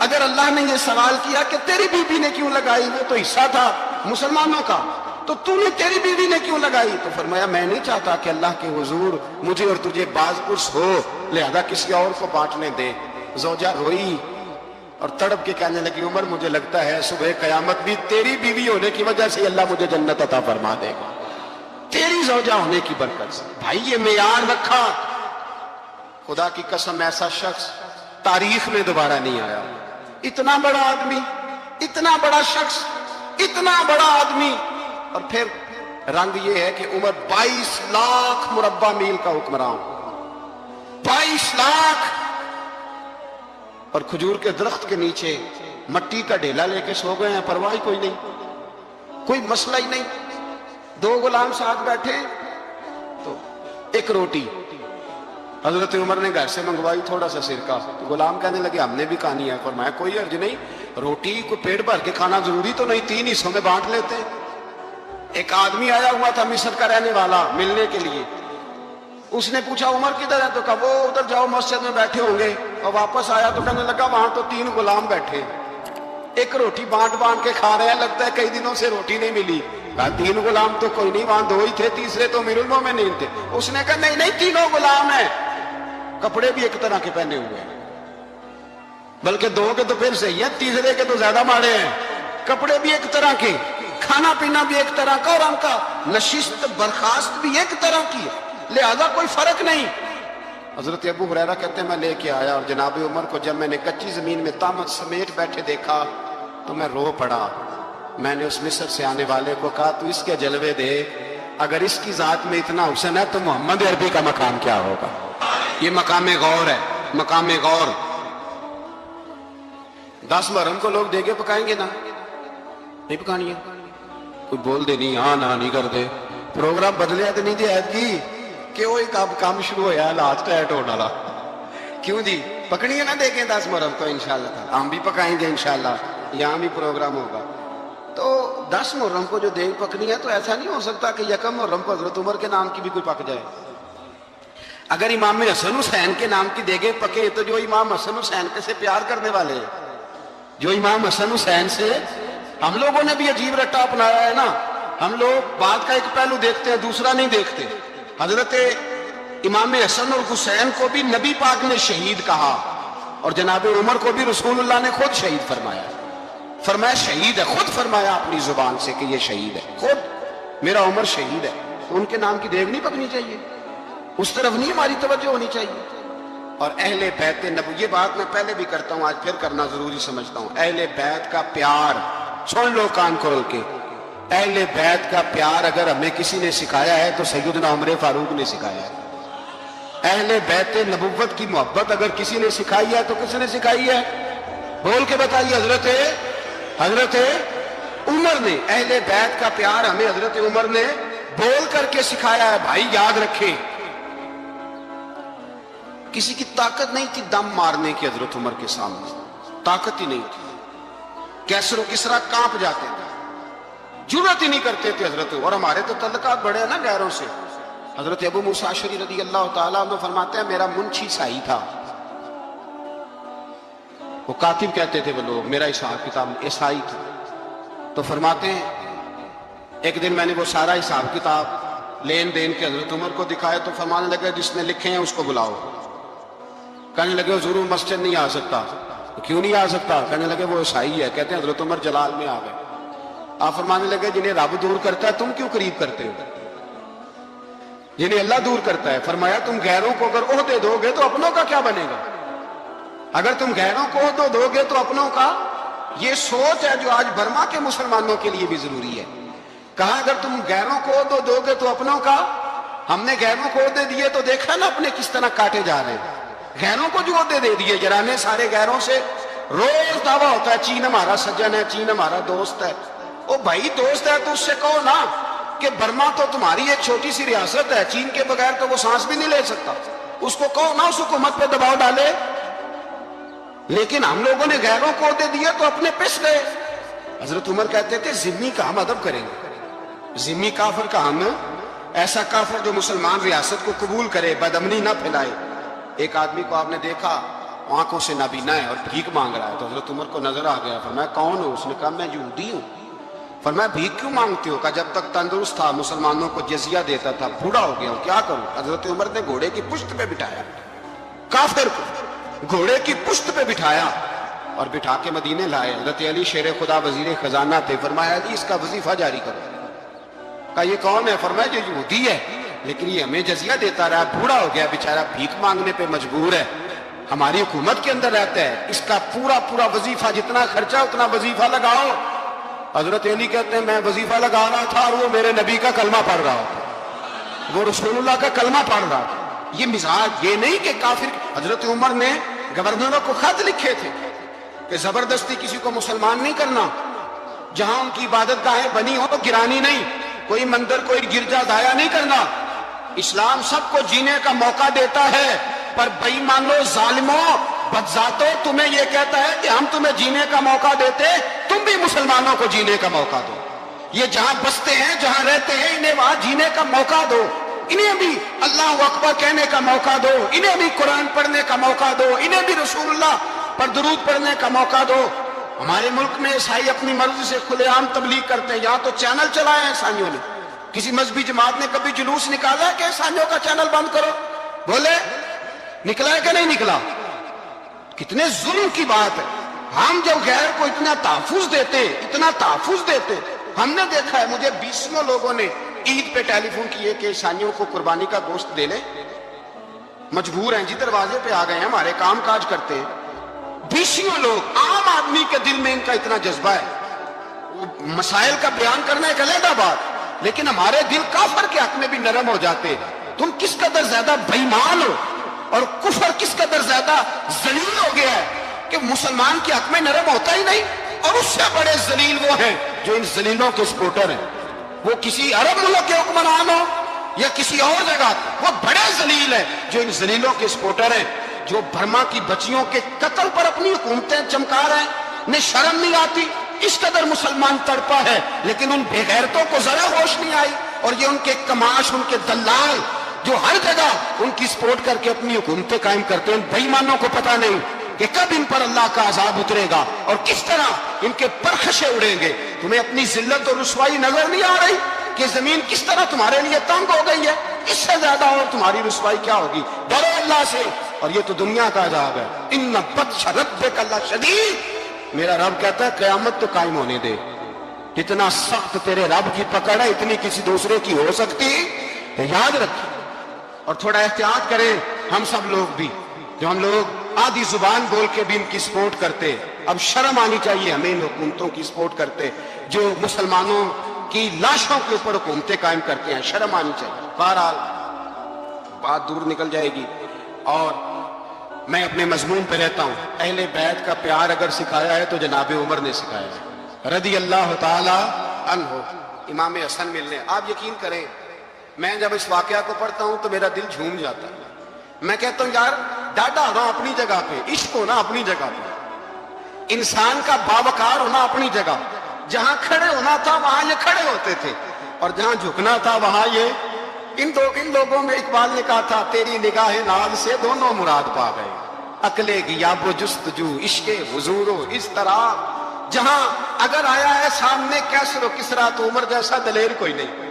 اگر اللہ نے یہ سوال کیا کہ تیری بیوی نے کیوں لگائی، وہ تو حصہ تھا مسلمانوں کا، تو نے تیری بیوی نے کیوں لگائی؟ تو فرمایا میں نہیں چاہتا کہ اللہ کے حضور مجھے اور تجھے باز پرس ہو، لہذا کسی اور کو بانٹنے دے۔ زوجہ روئی اور تڑپ کے کہنے لگی عمر مجھے لگتا ہے صبح قیامت بھی تیری بیوی ہونے کی وجہ سے اللہ مجھے جنت عطا فرما دے گا، تیری زوجہ ہونے کی برکت سے۔ بھائی یہ معیار رکھا، خدا کی قسم ایسا شخص تاریخ میں دوبارہ نہیں آیا۔ اتنا بڑا آدمی، اتنا بڑا شخص، اتنا بڑا آدمی، اور پھر رنگ یہ ہے کہ عمر 22 لاکھ مربع میل کا حکمران، 22 لاکھ، اور کھجور کے درخت کے نیچے مٹی کا ڈھیلا لے کے سو گئے ہیں، پرواہ کوئی نہیں، کوئی مسئلہ ہی نہیں۔ 2 غلام ساتھ بیٹھے تو ایک روٹی حضرت عمر نے گھر سے منگوائی، تھوڑا سا سرکہ، تو غلام کہنے لگے ہم نے بھی کھانی ہے۔ فرمایا کوئی حرج نہیں، روٹی کو پیٹ بھر کے کھانا ضروری تو نہیں، 3 حصوں میں بانٹ لیتے۔ ایک آدمی آیا ہوا تھا مصر کا رہنے والا ملنے کے لیے، اس نے پوچھا عمر کدھر ہے، تو کہا وہ ادھر جاؤ مسجد میں بیٹھے ہوں گے، اور واپس آیا تو کہنے لگا وہاں تو 3 غلام بیٹھے، ایک روٹی بانٹ بانٹ کے کھا رہے ہیں، لگتا ہے کئی دنوں سے روٹی نہیں ملی۔ کہا 3 غلام تو کوئی نہیں، وہاں 2 ہی تھے، تیسرے تو امیر المومنین تھے۔ اس نے کہا نہیں نہیں 3 غلام ہیں، کپڑے بھی ایک طرح کے پہنے ہوئے ہیں، بلکہ 2 کے تو پھر صحیح ہے، تیسرے کے تو زیادہ ماڑے ہیں، کپڑے بھی ایک طرح کے، کھانا پینا بھی ایک طرح کا، اور ان کا نشست برخاست بھی ایک طرح کی ہے، لہذا کوئی فرق نہیں۔ حضرت ابو ہریرہ کہتے ہیں میں لے کے آیا اور جناب عمر کو جب میں نے کچی زمین میں تہمت سمیٹ بیٹھے دیکھا تو میں رو پڑا. میں نے اس مصر سے آنے والے کو کہا تو اس کے جلوے دے، اگر اس کی ذات میں اتنا حسن ہے تو محمد عربی کا مقام کیا ہوگا. یہ مقام غور ہے، مقام غور. 10 محرم کو لوگ دیگے پکائیں گے نا؟ نہیں پکانی ہے؟ کوئی بول دے نہیں، ہاں نہ نہیں کر دے. پروگرام بدلیا تو نہیں دے عید کی کہ وہ ایک اب کام شروع ہویا لاسٹ ٹائٹ ہونے والا. کیوں جی پکڑی ہے نا دیکھیں 10 محرم کو انشاءاللہ. ہم بھی پکائیں گے انشاءاللہ، یہاں بھی پروگرام ہوگا. تو 10 محرم کو جو دیگ پکنی ہے تو ایسا نہیں ہو سکتا کہ یکم محرم کو حضرت عمر کے نام کی بھی کوئی پک جائے. اگر امام حسن حسین کے نام کی دیگیں پکے تو جو امام حسن حسین سے پیار کرنے والے ہیں، جو امام حسن حسین سے، ہم لوگوں نے بھی عجیب رٹا اپنایا ہے نا. ہم لوگ بات کا ایک پہلو دیکھتے ہیں، دوسرا نہیں دیکھتے. حضرت امام حسن اور حسین کو بھی نبی پاک نے شہید کہا اور جناب عمر کو بھی رسول اللہ نے خود شہید فرمایا. فرمایا شہید ہے، خود فرمایا اپنی زبان سے کہ یہ شہید ہے، خود میرا عمر شہید ہے. تو ان کے نام کی دیگ نہیں پکنی چاہیے، اس طرف نہیں ہماری توجہ ہونی چاہیے. اور اہل بیت نبوی، یہ بات میں پہلے بھی کرتا ہوں، آج پھر کرنا ضروری سمجھتا ہوں. اہل بیت کا پیار سن لو کان کھول کے. اہل بیت کا پیار اگر ہمیں کسی نے سکھایا ہے تو سیدنا عمر فاروق نے سکھایا ہے. اہل بیت نبوت کی محبت اگر کسی نے سکھائی ہے تو کس نے سکھائی ہے؟ بول کے بتائیے. حضرت عمر نے. اہل بیت کا پیار ہمیں حضرت عمر نے بول کر کے سکھایا ہے. بھائی یاد رکھیں، کسی کی طاقت نہیں تھی دم مارنے کی حضرت عمر کے سامنے، طاقت ہی نہیں تھی. کیسر و کسرا کانپ جاتے تھے، جرأت ہی نہیں کرتے تھے حضرت. اور ہمارے تو تعلقات بڑے ہیں نا غیروں سے. حضرت ابو موسیٰ اشعری رضی اللہ تعالیٰ عنہ فرماتے ہیں میرا منشی سائی تھا، وہ کاتب کہتے تھے وہ لوگ، میرا حساب کتاب عیسائی تھا. تو فرماتے ہیں ایک دن میں نے وہ سارا حساب کتاب لین دین کے حضرت عمر کو دکھایا تو فرمانے لگے جس نے لکھے ہیں اس کو بلاؤ. کہنے لگے ضرور مسجد نہیں آ سکتا. کیوں نہیں آ سکتا؟ کہنے لگے وہ عیسائی ہے. کہتے ہیں حضرت عمر جلال میں آ گئے. آپ فرمانے لگے جنہیں رب دور کرتا ہے تم کیوں قریب کرتے ہو؟ جنہیں اللہ دور کرتا ہے. فرمایا تم غیروں کو اگر عہدے دو گے تو اپنوں کا کیا بنے گا؟ اگر تم غیروں کو عہدے دو گے تو اپنوں کا. یہ سوچ ہے جو آج برما کے مسلمانوں کے لیے بھی ضروری ہے. کہا اگر تم غیروں کو عہدے دو گے تو اپنوں کا. ہم نے غیروں کو عہدے دیے تو دیکھا نا اپنے کس طرح کاٹے جا رہے ہیں. غیروں کو جو عہدے دے دیے جرانے سارے غیروں سے. روز دعویٰ ہوتا ہے چین ہمارا سجن ہے، چین ہمارا دوست ہے. او بھائی دوست ہے تو اس سے کہو نا کہ برما تو تمہاری ایک چھوٹی سی ریاست ہے، چین کے بغیر تو وہ سانس بھی نہیں لے سکتا. اس کو کہو نا اس حکومت پہ دباؤ ڈالے. لیکن ہم لوگوں نے غیروں کو عہدے دیے تو اپنے پس گئے. حضرت عمر کہتے تھے ذمہ کا ہم ادب کریں گے، ذمہ کافر کا ہم، ایسا کافر جو مسلمان ریاست کو قبول کرے، بدامنی نہ پھیلائے. ایک آدمی کو آپ نے دیکھا آنکھوں سے نابینا ہے اور بھیک مانگ رہا ہے. تو حضرت عمر کو نظر آ گیا. فرمایا کون ہو؟ اس نے کہا میں یہودی ہوں. فرمایا بھیک کیوں مانگتے ہو؟ کہا جب تک تندرست تھا مسلمانوں کو جزیہ دیتا تھا، بوڑھا ہو گیا ہوں کیا کروں؟ حضرت عمر نے گھوڑے کی پشت پہ بٹھایا کافر کو، گھوڑے کی پشت پہ بٹھایا اور بٹھا کے مدینے لائے. حضرت علی شیر خدا وزیر خزانہ تھے. فرمایا علی اس کا وظیفہ جاری کرو. کہا یہ کون ہے؟ فرمایا یہ یہودی ہے لیکن یہ ہمیں جزیہ دیتا رہا، بوڑھا ہو گیا بیچارہ، بھیک مانگنے پہ مجبور ہے، ہماری حکومت کے اندر رہتا ہے، اس کا پورا وظیفہ جتنا خرچہ اتنا وظیفہ لگاؤ. حضرت علی کہتے ہیں میں وظیفہ لگا رہا تھا اور وہ میرے نبی کا کلمہ پڑھ رہا تھا، وہ رسول اللہ کا کلمہ پڑھ رہا تھا. یہ مزاج یہ نہیں کہ کافر. حضرت عمر نے گورنروں کو خط لکھے تھے کہ زبردستی کسی کو مسلمان نہیں کرنا، جہاں ان کی عبادت گاہیں بنی ہو گرانی نہیں، کوئی مندر کوئی گرجا ضائع نہیں کرنا. اسلام سب کو جینے کا موقع دیتا ہے، پر بے ایمانو ظالموں بدذاتوں تمہیں یہ کہتا ہے کہ ہم تمہیں جینے کا موقع دیتے، تم بھی مسلمانوں کو جینے کا موقع دو. یہ جہاں بستے ہیں جہاں رہتے ہیں انہیں وہاں جینے کا موقع دو، انہیں بھی اللہ اکبر کہنے کا موقع دو، انہیں بھی قرآن پڑھنے کا موقع دو، انہیں بھی رسول اللہ پر درود پڑھنے کا موقع دو. ہمارے ملک میں عیسائی اپنی مرضی سے کھلے عام تبلیغ کرتے ہیں. یہاں تو چینل چلائے ہیں عیسائیوں نے. کسی مذہبی جماعت نے کبھی جلوس نکالا ہے کہ عیسائیوں کا چینل بند کرو؟ بولے نکلا ہے کہ نہیں نکلا؟ کتنے ظلم کی بات ہے. ہم جب غیر کو اتنا تحفظ دیتے، ہم نے دیکھا ہے مجھے 20 لوگوں نے عید پہ ٹیلی فون کیے کہ عیسائیوں کو قربانی کا گوشت دے لیں. مجبور ہیں جی، دروازے پہ آ گئے ہیں، ہمارے کام کاج کرتے ہیں. بیسیوں لوگ، عام آدمی کے دل میں ان کا اتنا جذبہ ہے. وہ مسائل کا بیان کرنا ایک علیحدہ بات، لیکن ہمارے دل کافر کے حق میں بھی نرم ہو جاتے. تم کس قدر زیادہ بےایمان ہو اور کفر کس قدر زیادہ ذلیل ہو گیا ہے کہ مسلمان کے حق میں نرم ہوتا ہی نہیں. اور اس سے بڑے ذلیل وہ ہیں جو ان ذلیلوں کے سپورٹر ہیں. وہ کسی عرب ملک کے حکمران ہو یا کسی اور جگہ، وہ بڑے ذلیل ہیں جو ان ذلیلوں کے سپورٹر ہیں، جو برما کی بچیوں کے قتل پر اپنی حکومتیں چمکا رہے ہیں. انہیں شرم نہیں آتی. اس قدر مسلمان تڑپا ہے، لیکن ان بے غیرتوں کو ذرا ہوش نہیں آئی. اور یہ ان کے کماش، ان کے دلال جو ہر جگہ ان کی سپورٹ کر کے اپنی حکومتیں قائم کرتے ہیں، بے ایمانوں کو پتہ نہیں کہ کب ان پر اللہ کا عذاب اترے گا اور کس طرح ان کے پرخشے اڑیں گے. تمہیں اپنی ذلت اور رسوائی نظر نہیں آ رہی کہ زمین کس طرح تمہارے لیے تنگ ہو گئی ہے؟ اس سے زیادہ اور تمہاری رسوائی کیا ہوگی؟ ڈرو اللہ سے. اور یہ تو دنیا کا عذاب ہے. ان بطش ربک لشدید. میرا رب کہتا ہے قیامت تو قائم ہونے دے. اتنا سخت تیرے رب کی پکڑ ہے، اتنی کسی دوسرے کی ہو سکتی؟ یاد رکھ. اور تھوڑا احتیاط کریں ہم سب لوگ بھی، جو ہم لوگ آدھی زبان بول کے بھی ان کی سپورٹ کرتے. اب شرم آنی چاہیے ہمیں ان حکومتوں کی سپورٹ کرتے جو مسلمانوں کی لاشوں کے اوپر حکومتیں قائم کرتے ہیں. شرم آنی چاہیے. بہرحال بات دور نکل جائے گی اور میں اپنے مضمون پہ رہتا ہوں. اہل بیت کا پیار اگر سکھایا ہے تو جناب عمر نے سکھایا ہے رضی اللہ تعالی عنہ. امام حسن ملنے، آپ یقین کریں میں جب اس واقعہ کو پڑھتا ہوں تو میرا دل جھوم جاتا ہے. میں کہتا ہوں یار ڈاڈا ہونا اپنی جگہ پہ، عشق ہونا اپنی جگہ پہ، انسان کا باوقار ہونا اپنی جگہ. جہاں کھڑے ہونا تھا وہاں یہ کھڑے ہوتے تھے، اور جہاں جھکنا تھا وہاں یہ ان لوگوں میں اقبال نے کہا تھا تیری نگاہ ناز سے دونوں مراد پا گئے. عقل غیاب و جستجو، عشق حضور و اس طرح. جہاں اگر آیا ہے سامنے کیسر و کسرا تو عمر جیسا دلیر کوئی نہیں.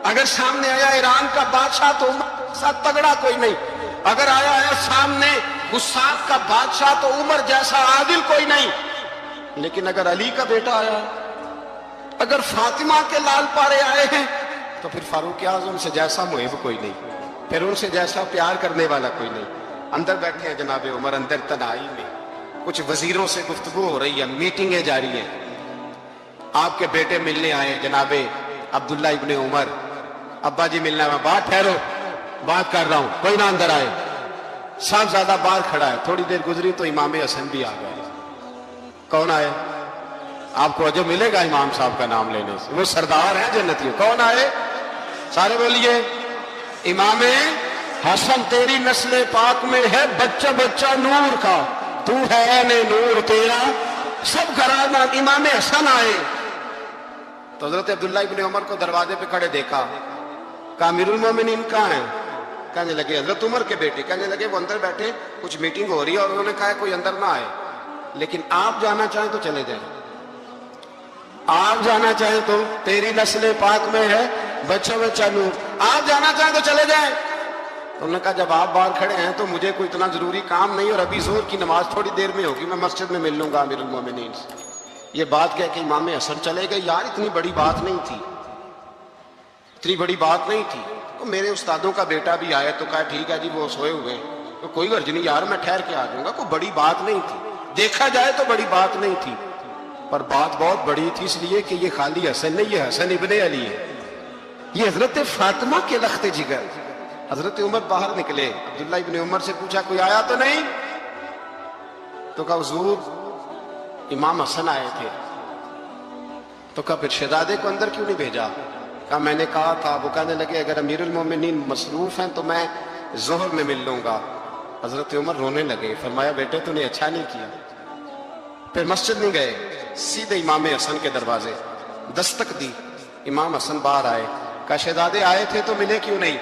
اگر سامنے آیا ایران کا بادشاہ تو عمر جیسا تگڑا کوئی نہیں. اگر آیا ہے سامنے غصات کا بادشاہ تو عمر جیسا عادل کوئی نہیں. لیکن اگر علی کا بیٹا آیا، اگر فاطمہ کے لال پارے آئے ہیں تو پھر فاروق اعظم سے جیسا محب کوئی نہیں، پھر ان سے جیسا پیار کرنے والا کوئی نہیں. اندر بیٹھے ہیں جناب عمر، اندر تنہائی میں کچھ وزیروں سے گفتگو ہو رہی ہے، میٹنگیں جاری ہیں. آپ کے بیٹے ملنے آئے جناب عبداللہ ابن عمر. ابا جی ملنا ہے. بات ٹھہرو، بات کر رہا ہوں، کوئی نہ اندر آئے. صاحبزادہ باہر کھڑا ہے. تھوڑی دیر گزری تو امام حسن بھی آ گئے. کون آئے؟ آپ کو عجب ملے گا امام صاحب کا نام لینے سے، وہ سردار ہیں جنتیوں. کون آئے؟ سارے بولیے. امام حسن تیری نسل پاک میں ہے بچہ بچہ نور کا، تو ہے عین نور تیرا سب گھرانہ. امام حسن آئے تو حضرت عبداللہ ابن عمر کو دروازے پہ کھڑے دیکھا. کہا امیر المومنین کہاں ہیں؟ کہنے لگے حضرت عمر کے بیٹے. کہنے لگے وہ اندر بیٹھے، کچھ میٹنگ ہو رہی ہے اور انہوں نے کہا کوئی اندر نہ آئے، لیکن آپ جانا چاہیں تو چلے جائیں. آپ جانا چاہیں تو تیری نسل پاک میں ہے بچہ بچہ نور، آپ جانا چاہیں تو چلے جائیں. تو انہوں نے کہا جب آپ باہر کھڑے ہیں تو مجھے کوئی اتنا ضروری کام نہیں، اور ابھی ظہر کی نماز تھوڑی دیر میں ہوگی، میں مسجد میں مل لوں گا امیر المومنین سے. یہ بات کہہ کہ امام حسن چلے گئے. یار اتنی بڑی بات نہیں تھی، اتنی بڑی بات نہیں تھی. تو میرے استادوں کا بیٹا بھی آیا تو کہا ٹھیک ہے جی وہ سوئے ہوئے ہیں تو کوئی غرض نہیں یار میں ٹھہر کے آ جاؤں گا. کوئی بڑی بات نہیں تھی، دیکھا جائے تو بڑی بات نہیں تھی، پر بات بہت بڑی تھی اس لیے کہ یہ خالی حسن نہیں، یہ حسن ابن علی ہے، یہ حضرت فاطمہ کے لخت جگر. حضرت عمر باہر نکلے. عبداللہ ابن عمر سے پوچھا کوئی آیا تو نہیں؟ تو کہا حضور امام حسن آئے تھے. تو کہا پھر شہزادے کو اندر کیوں نہیں بھیجا؟ کہا میں نے کہا تھا. وہ کہنے لگے اگر امیر المومنین مصروف ہیں تو میں ظہر میں مل لوں گا. حضرت عمر رونے لگے. فرمایا بیٹے تو نے اچھا نہیں کیا. پھر مسجد نہیں گئے، سیدھے امام حسن کے دروازے دستک دی. امام حسن باہر آئے. کہا شہزادے آئے تھے تو ملے کیوں نہیں؟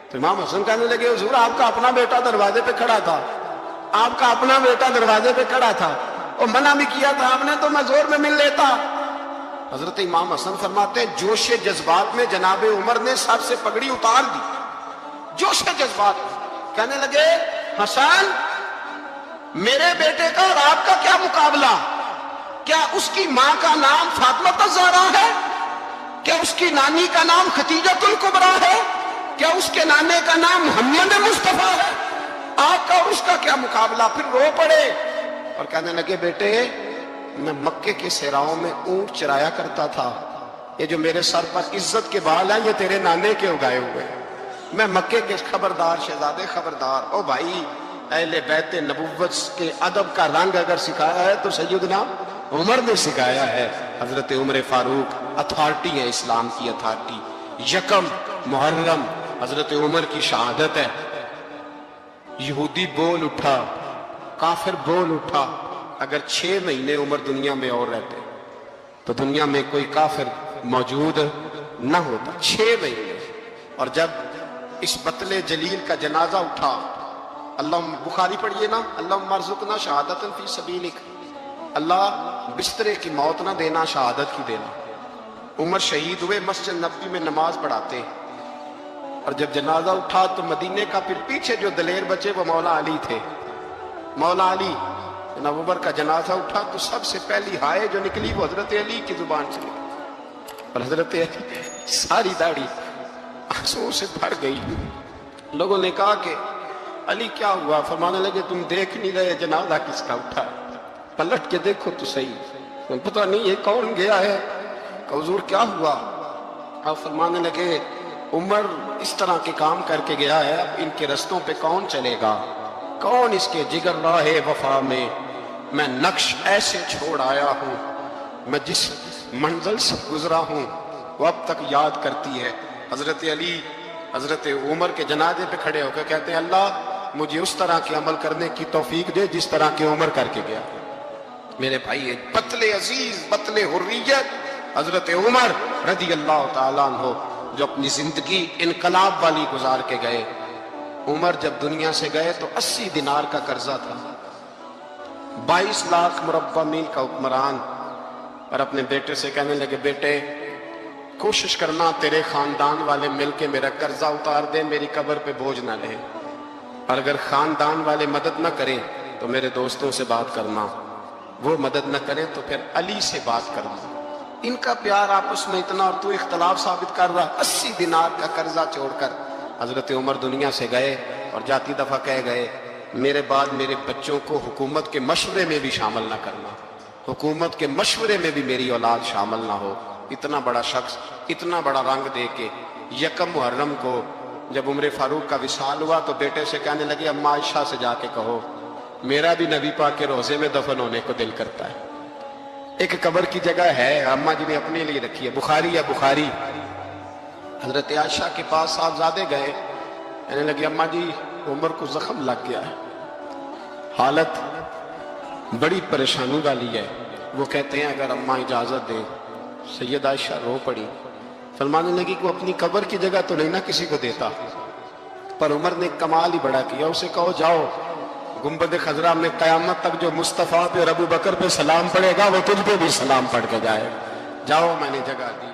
تو امام حسن کہنے لگے حضور آپ کا اپنا بیٹا دروازے پہ کھڑا تھا، آپ کا اپنا بیٹا دروازے پہ کھڑا تھا اور منع بھی کیا تھا آپ نے تو میں زور میں مل لیتا. حضرت امام حسن فرماتے ہیں جوش جذبات میں جناب عمر نے سب سے پگڑی اتار دی. جوش جذبات کہنے لگے حسن میرے بیٹے کا اور آپ کا کیا مقابلہ؟ کیا اس کی ماں کا نام فاطمہ الزہرا ہے؟ کیا اس کی نانی کا نام خدیجہ الکبریٰ ہے؟ کیا اس کے نانے کا نام محمد مصطفیٰ ہے؟ آقا اور اس کا کیا مقابلہ؟ پھر رو پڑے اور کہنے لگے بیٹے میں مکے کے صحراؤں میں اونٹ چرایا کرتا تھا، یہ جو میرے سر پر عزت کے بال ہیں یہ تیرے نانے کے اگائے ہوئے ہیں، میں مکے کے خبردار شہزادے خبردار۔ او بھائی اہل بیت نبوت کے ادب کا رنگ اگر سکھایا ہے تو سیدنا عمر نے سکھایا ہے۔ حضرت عمر فاروق اتھارٹی ہے، اسلام کی اتھارٹی۔ یکم محرم حضرت عمر کی شہادت ہے۔ یہودی بول اٹھا، کافر بول اٹھا، اگر 6 مہینے عمر دنیا میں اور رہتے تو دنیا میں کوئی کافر موجود نہ ہوتا۔ 6 مہینے۔ اور جب اس بطل جلیل کا جنازہ اٹھا، اللہ بخاری پڑھیے نا، اللہم ارزقنا شہادتا فی سبیلک، اللہ بسترے کی موت نہ دینا، شہادت کی دینا۔ عمر شہید ہوئے، مسجد نبوی میں نماز پڑھاتے، اور جب جنازہ اٹھا تو مدینے کا پھر پیچھے جو دلیر بچے وہ مولا علی تھے۔ مولا علی، جناب عمر کا جنازہ اٹھا تو سب سے پہلی ہائے جو نکلی وہ حضرت علی کی زبان سے نکلی، اور حضرت علی ساری داڑھی آنسوں سے بھر گئی۔ لوگوں نے کہا کہ علی کیا ہوا؟ فرمانے لگے تم دیکھ نہیں رہے جنازہ کس کا اٹھا، پلٹ کے دیکھو تو صحیح، پتہ نہیں یہ کون گیا ہے؟ کہ حضور کیا ہوا؟ آپ فرمانے لگے عمر اس طرح کے کام کر کے گیا ہے، اب ان کے رستوں پہ کون چلے گا؟ کون اس کے جگر راہ وفا میں میں نقش ایسے چھوڑ آیا ہوں، میں جس منزل سے گزرا ہوں وہ اب تک یاد کرتی ہے۔ حضرت علی حضرت عمر کے جنازے پہ کھڑے ہو کے کہتے ہیں اللہ مجھے اس طرح کے عمل کرنے کی توفیق دے جس طرح کی عمر کر کے گیا۔ میرے بھائی بطل عزیز، بطل حریت حضرت عمر رضی اللہ تعالیٰ عنہ، جو اپنی زندگی انقلاب والی گزار کے گئے۔ عمر جب دنیا سے گئے تو 80 دینار کا قرضہ تھا، 22 لاکھ مربع میل کا حکمران، اور اپنے بیٹے سے کہنے لگے بیٹے کوشش کرنا تیرے خاندان والے مل کے میرا قرضہ اتار دیں، میری قبر پہ بوجھ نہ لیں، اور اگر خاندان والے مدد نہ کریں تو میرے دوستوں سے بات کرنا، وہ مدد نہ کریں تو پھر علی سے بات کرنا۔ ان کا پیار آپس میں اتنا، اور تو اختلاف ثابت کر رہا۔ 80 دینار کا قرضہ چھوڑ کر حضرت عمر دنیا سے گئے، اور جاتی دفعہ کہہ گئے میرے بعد میرے بچوں کو حکومت کے مشورے میں بھی شامل نہ کرنا، حکومت کے مشورے میں بھی میری اولاد شامل نہ ہو۔ اتنا بڑا شخص اتنا بڑا رنگ دے کے یکم محرم کو جب عمر فاروق کا وصال ہوا تو بیٹے سے کہنے لگے اماں عائشہ سے جا کے کہو میرا بھی نبی پاک کے روضے میں دفن ہونے کو دل کرتا ہے۔ ایک قبر کی جگہ ہے اماں جی نے اپنے لیے رکھی ہے، بخاری یا بخاری۔ حضرت عائشہ کے پاس صاحبزادے گئے، کہنے لگے اماں جی عمر کو زخم لگ گیا ہے، حالت بڑی پریشانی والی ہے۔ وہ کہتے ہیں اگر اماں اجازت دیں۔ سید عائشہ رو پڑی، فرمانے لگی کہ وہ اپنی قبر کی جگہ تو نہیں نہ کسی کو دیتا، پر عمر نے کمال ہی بڑا کیا، اسے کہو جاؤ گنبد خضرا میں قیامت تک جو مصطفیٰ پہ اور ابو بکر پہ سلام پڑے گا وہ تجھ پہ بھی سلام پڑھ کے جائے، جاؤ میں نے جگہ دی۔